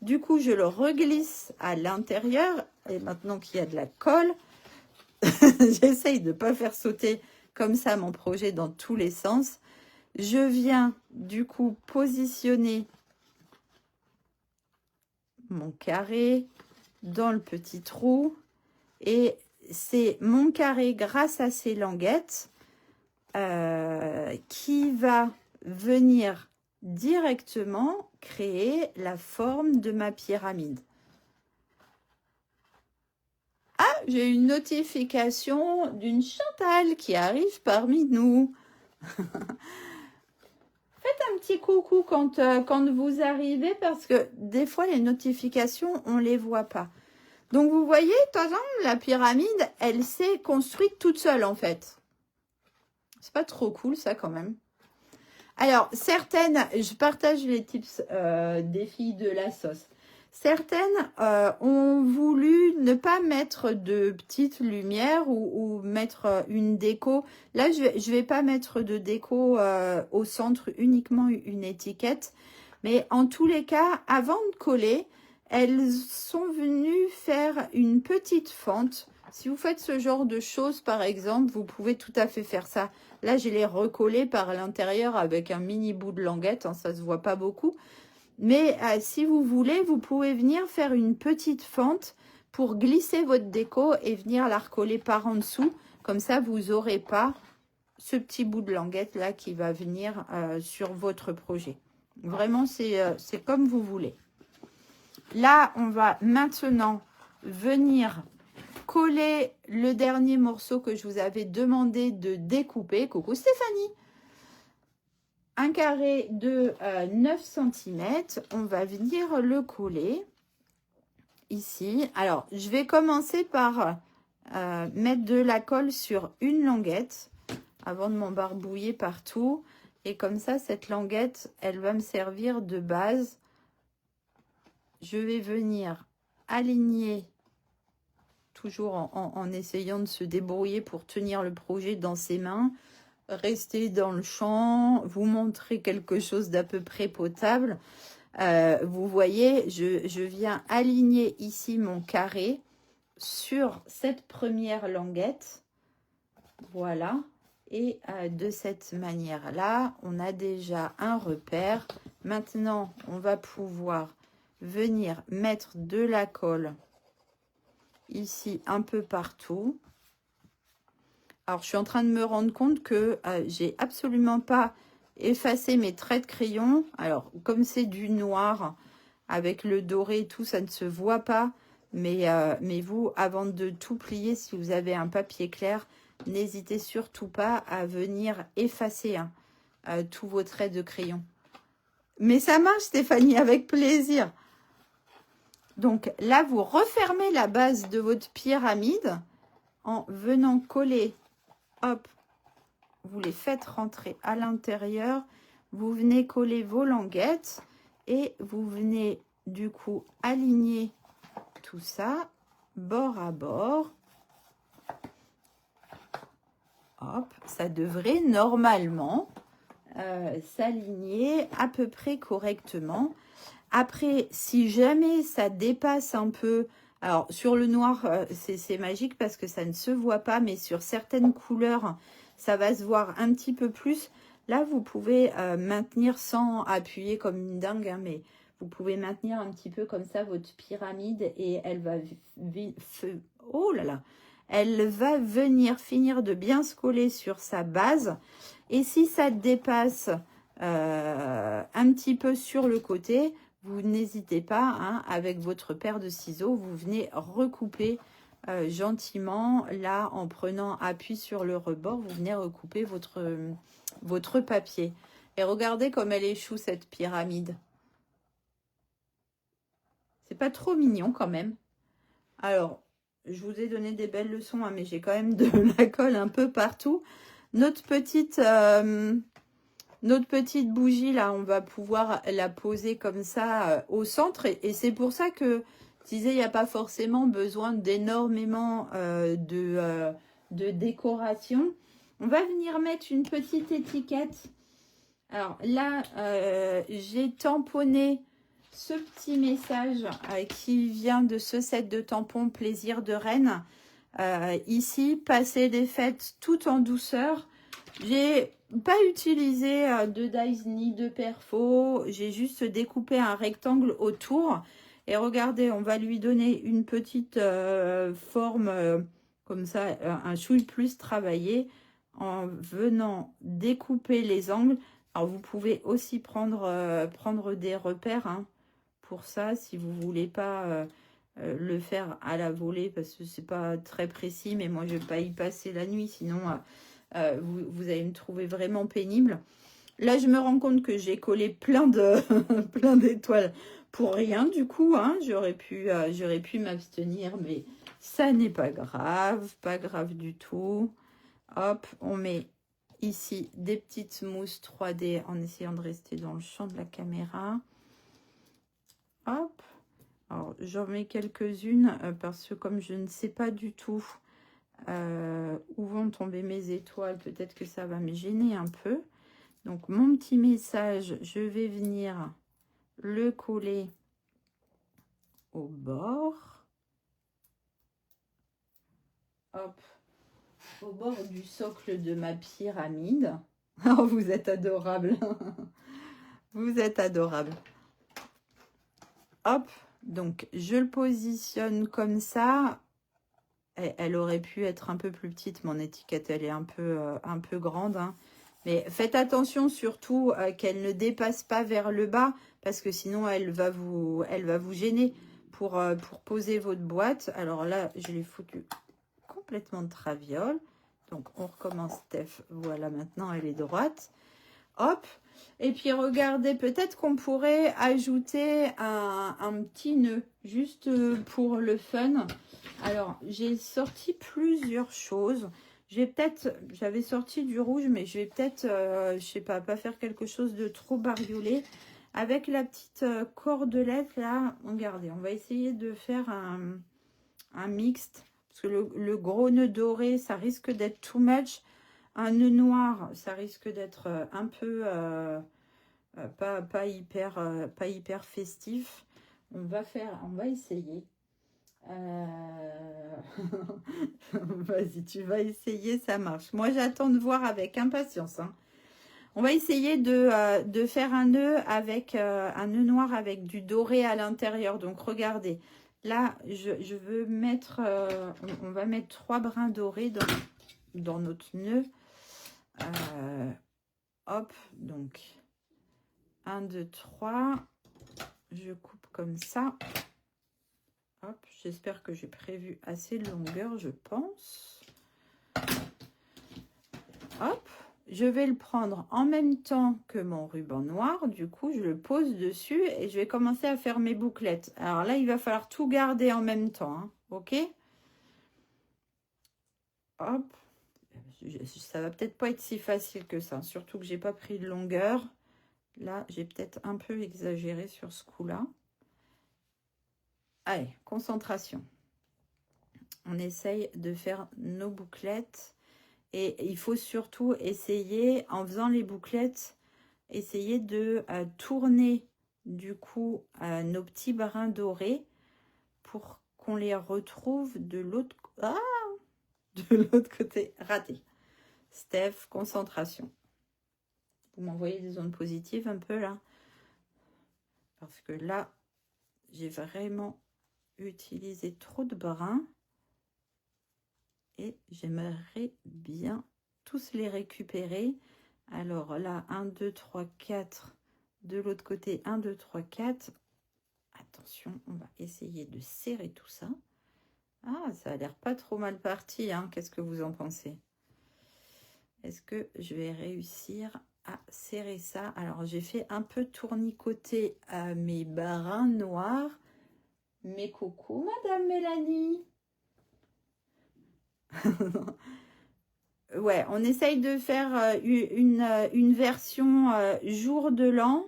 [SPEAKER 1] Du coup, je le reglisse à l'intérieur. Et maintenant qu'il y a de la colle, j'essaye de ne pas faire sauter comme ça mon projet dans tous les sens. Je viens du coup positionner mon carré dans le petit trou. Et c'est mon carré grâce à ces languettes qui va venir directement créer la forme de ma pyramide. Ah, j'ai une notification d'une Chantal qui arrive parmi nous. Faites un petit coucou quand vous arrivez parce que des fois les notifications, on ne les voit pas. Donc vous voyez, de toute façon, la pyramide, elle s'est construite toute seule en fait. C'est pas trop cool ça quand même. Alors, certaines, je partage les tips des filles de la sauce. Certaines ont voulu ne pas mettre de petites lumières ou mettre une déco. Là, je vais pas mettre de déco au centre, uniquement une étiquette. Mais en tous les cas, avant de coller, elles sont venues faire une petite fente. Si vous faites ce genre de choses, par exemple, vous pouvez tout à fait faire ça. Là, je l'ai recollé par l'intérieur avec un mini bout de languette. Hein, ça se voit pas beaucoup. Mais si vous voulez, vous pouvez venir faire une petite fente pour glisser votre déco et venir la recoller par en dessous. Comme ça, vous n'aurez pas ce petit bout de languette là qui va venir sur votre projet. Vraiment, c'est comme vous voulez. Là, on va maintenant venir coller le dernier morceau que je vous avais demandé de découper. Coucou Stéphanie! Un carré de 9 cm, on va venir le coller ici. Alors, je vais commencer par mettre de la colle sur une languette avant de m'embarbouiller partout. Et comme ça, cette languette, elle va me servir de base. Je vais venir aligner, toujours en essayant de se débrouiller pour tenir le projet dans ses mains. Rester dans le champ, vous montrer quelque chose d'à peu près potable. Vous voyez, je viens aligner ici mon carré sur cette première languette. Voilà. Et de cette manière-là, on a déjà un repère. Maintenant, on va pouvoir venir mettre de la colle ici un peu partout. Alors, je suis en train de me rendre compte que j'ai absolument pas effacé mes traits de crayon. Alors, comme c'est du noir avec le doré et tout, ça ne se voit pas. Mais vous, avant de tout plier, si vous avez un papier clair, n'hésitez surtout pas à venir effacer hein, tous vos traits de crayon. Mais ça marche, Stéphanie, avec plaisir. Donc là, vous refermez la base de votre pyramide en venant coller. Hop, vous les faites rentrer à l'intérieur. Vous venez coller vos languettes et vous venez du coup aligner tout ça bord à bord. Hop, ça devrait normalement s'aligner à peu près correctement. Après, si jamais ça dépasse un peu, alors sur le noir, c'est magique parce que ça ne se voit pas, mais sur certaines couleurs, ça va se voir un petit peu plus. Là, vous pouvez maintenir sans appuyer comme une dingue, hein, mais vous pouvez maintenir un petit peu comme ça votre pyramide et elle va oh là là, elle va venir finir de bien se coller sur sa base. Et si ça dépasse un petit peu sur le côté, vous n'hésitez pas, hein, avec votre paire de ciseaux, vous venez recouper gentiment, là, en prenant appui sur le rebord, vous venez recouper votre papier. Et regardez comme elle échoue, cette pyramide. C'est pas trop mignon quand même. Alors, je vous ai donné des belles leçons, hein, mais j'ai quand même de la colle un peu partout. Notre petite bougie, là, on va pouvoir la poser comme ça au centre. Et c'est pour ça que je disais, il n'y a pas forcément besoin d'énormément de décoration. On va venir mettre une petite étiquette. Alors là, j'ai tamponné ce petit message qui vient de ce set de tampons Plaisir de Rennes. Ici, passer des fêtes tout en douceur. J'ai pas utilisé de dies ni de perfo. J'ai juste découpé un rectangle autour. Et regardez, on va lui donner une petite forme comme ça, un chouille plus travaillé en venant découper les angles. Alors, vous pouvez aussi prendre des repères, hein, pour ça, si vous voulez pas le faire à la volée, parce que c'est pas très précis, mais moi, je vais pas y passer la nuit, sinon vous allez me trouver vraiment pénible. Là, je me rends compte que j'ai collé plein d'étoiles pour rien, du coup, hein, j'aurais pu m'abstenir, mais ça n'est pas grave du tout. Hop, on met ici des petites mousses 3D en essayant de rester dans le champ de la caméra. Hop, alors j'en mets quelques-unes parce que comme je ne sais pas du tout où vont tomber mes étoiles, peut-être que ça va me gêner un peu. Donc mon petit message, je vais venir le coller au bord. Hop, au bord du socle de ma pyramide. Oh, vous êtes adorable. Vous êtes adorable. Hop, donc je le positionne comme ça. Elle aurait pu être un peu plus petite, mon étiquette, elle est un peu grande, hein. Mais faites attention surtout qu'elle ne dépasse pas vers le bas, parce que sinon elle va vous gêner pour poser votre boîte. Alors là, je l'ai foutu complètement de traviole. Donc on recommence, Steph. Voilà, maintenant elle est droite. Hop. Et puis regardez, peut-être qu'on pourrait ajouter un petit nœud, juste pour le fun. Alors, j'ai sorti plusieurs choses. J'avais sorti du rouge, mais je vais peut-être, je sais pas faire quelque chose de trop bariolé. Avec la petite cordelette, là, regardez, on va essayer de faire un mixte. Parce que le gros nœud doré, ça risque d'être too much. Un nœud noir, ça risque d'être un peu pas hyper festif. On va essayer. Vas-y, tu vas essayer, ça marche. Moi, j'attends de voir avec impatience, hein. On va essayer de faire un nœud avec un nœud noir avec du doré à l'intérieur. Donc, regardez. Là, je veux mettre... on va mettre 3 brins dorés dans notre nœud. Hop, donc 1, 2, 3. Je coupe comme ça. Hop, j'espère que j'ai prévu assez de longueur, je pense. Hop, je vais le prendre en même temps que mon ruban noir. Du coup, je le pose dessus et je vais commencer à faire mes bouclettes. Alors là, il va falloir tout garder en même temps, hein, ok? Hop. Ça va peut-être pas être si facile que ça, surtout que j'ai pas pris de longueur. Là, j'ai peut-être un peu exagéré sur ce coup-là. Allez, concentration. On essaye de faire nos bouclettes. Et il faut surtout essayer, en faisant les bouclettes, essayer de tourner du coup nos petits brins dorés pour qu'on les retrouve de l'autre côté. Raté. Steph, concentration. Vous m'envoyez des ondes positives un peu là. Parce que là, j'ai vraiment utilisé trop de brins. et j'aimerais bien tous les récupérer. Alors là, 1, 2, 3, 4. De l'autre côté, 1, 2, 3, 4. Attention, on va essayer de serrer tout ça. Ah, ça a l'air pas trop mal parti, hein. Qu'est-ce que vous en pensez? Est-ce que je vais réussir à serrer ça? Alors, j'ai fait un peu tournicoter mes brins noirs. Mais coucou, Madame Mélanie. Ouais, on essaye de faire une version jour de l'an.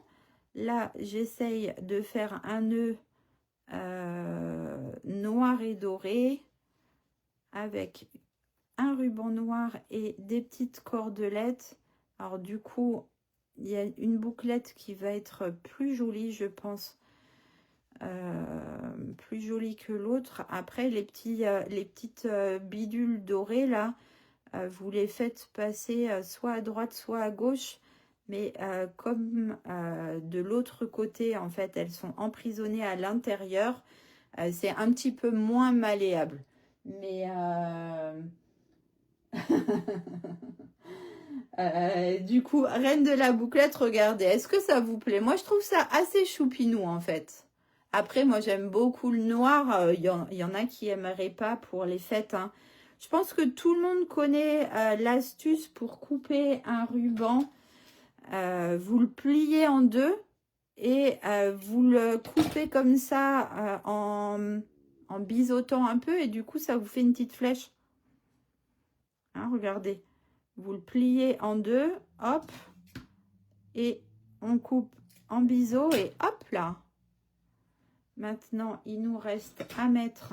[SPEAKER 1] Là, j'essaye de faire un nœud noir et doré avec un ruban noir et des petites cordelettes. Alors du coup, il y a une bouclette qui va être plus jolie, je pense. Plus jolie que l'autre. Après, les petites bidules dorées, là, vous les faites passer soit à droite, soit à gauche. Mais comme de l'autre côté, en fait, elles sont emprisonnées à l'intérieur, c'est un petit peu moins malléable. Mais du coup, reine de la bouclette, regardez. Est-ce que ça vous plaît? Moi, je trouve ça assez choupinou, en fait. Après, moi, j'aime beaucoup le noir. Il y en a qui aimeraient pas pour les fêtes, hein. Je pense que tout le monde connaît l'astuce pour couper un ruban. Vous le pliez en deux et vous le coupez comme ça en biseautant un peu. Et du coup, ça vous fait une petite flèche. Hein, regardez. Vous le pliez en deux. Hop. Et on coupe en biseau. Et hop là. Maintenant, il nous reste à mettre,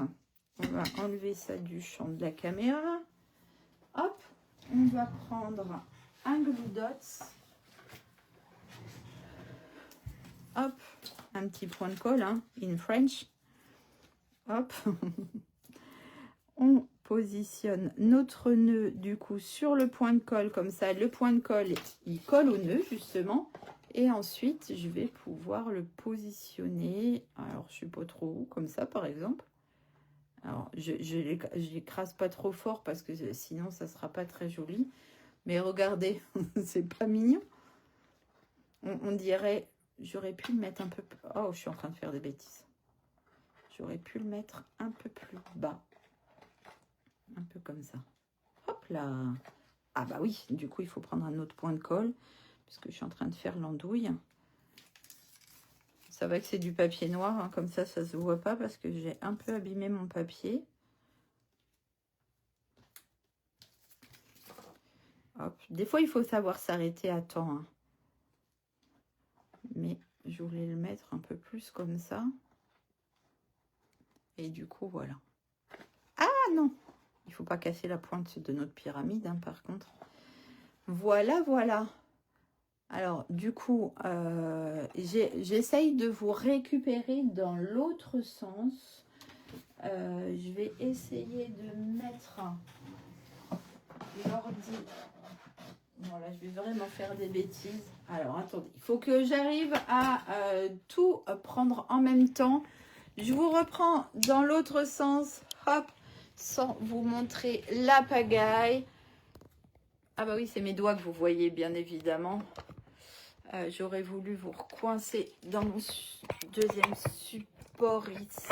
[SPEAKER 1] on va enlever ça du champ de la caméra. Hop, on va prendre un glue dots. Hop, un petit point de colle, hein, in French. Hop, on positionne notre nœud du coup sur le point de colle, comme ça le point de colle, il colle au nœud justement. Et ensuite, je vais pouvoir le positionner. Alors, je ne sais pas trop où, comme ça, par exemple. Alors, je l'écrase pas trop fort parce que sinon, ça ne sera pas très joli. Mais regardez, c'est pas mignon. On dirait... J'aurais pu le mettre un peu... Oh, je suis en train de faire des bêtises. J'aurais pu le mettre un peu plus bas. Un peu comme ça. Hop là. Ah bah oui, du coup, il faut prendre un autre point de colle. Puisque je suis en train de faire l'andouille. Ça va que c'est du papier noir, hein, comme ça se voit pas parce que j'ai un peu abîmé mon papier. Hop. Des fois, il faut savoir s'arrêter à temps, hein. Mais je voulais le mettre un peu plus comme ça. Et du coup, voilà. Ah non, il faut pas casser la pointe de notre pyramide, hein, par contre. Voilà, voilà. Alors, du coup, j'essaye de vous récupérer dans l'autre sens. Je vais essayer de mettre l'ordi. Voilà, je vais vraiment faire des bêtises. Alors, attendez, il faut que j'arrive à tout prendre en même temps. Je vous reprends dans l'autre sens, hop, sans vous montrer la pagaille. Ah bah oui, c'est mes doigts que vous voyez, bien évidemment. J'aurais voulu vous recoincer dans mon deuxième support ici.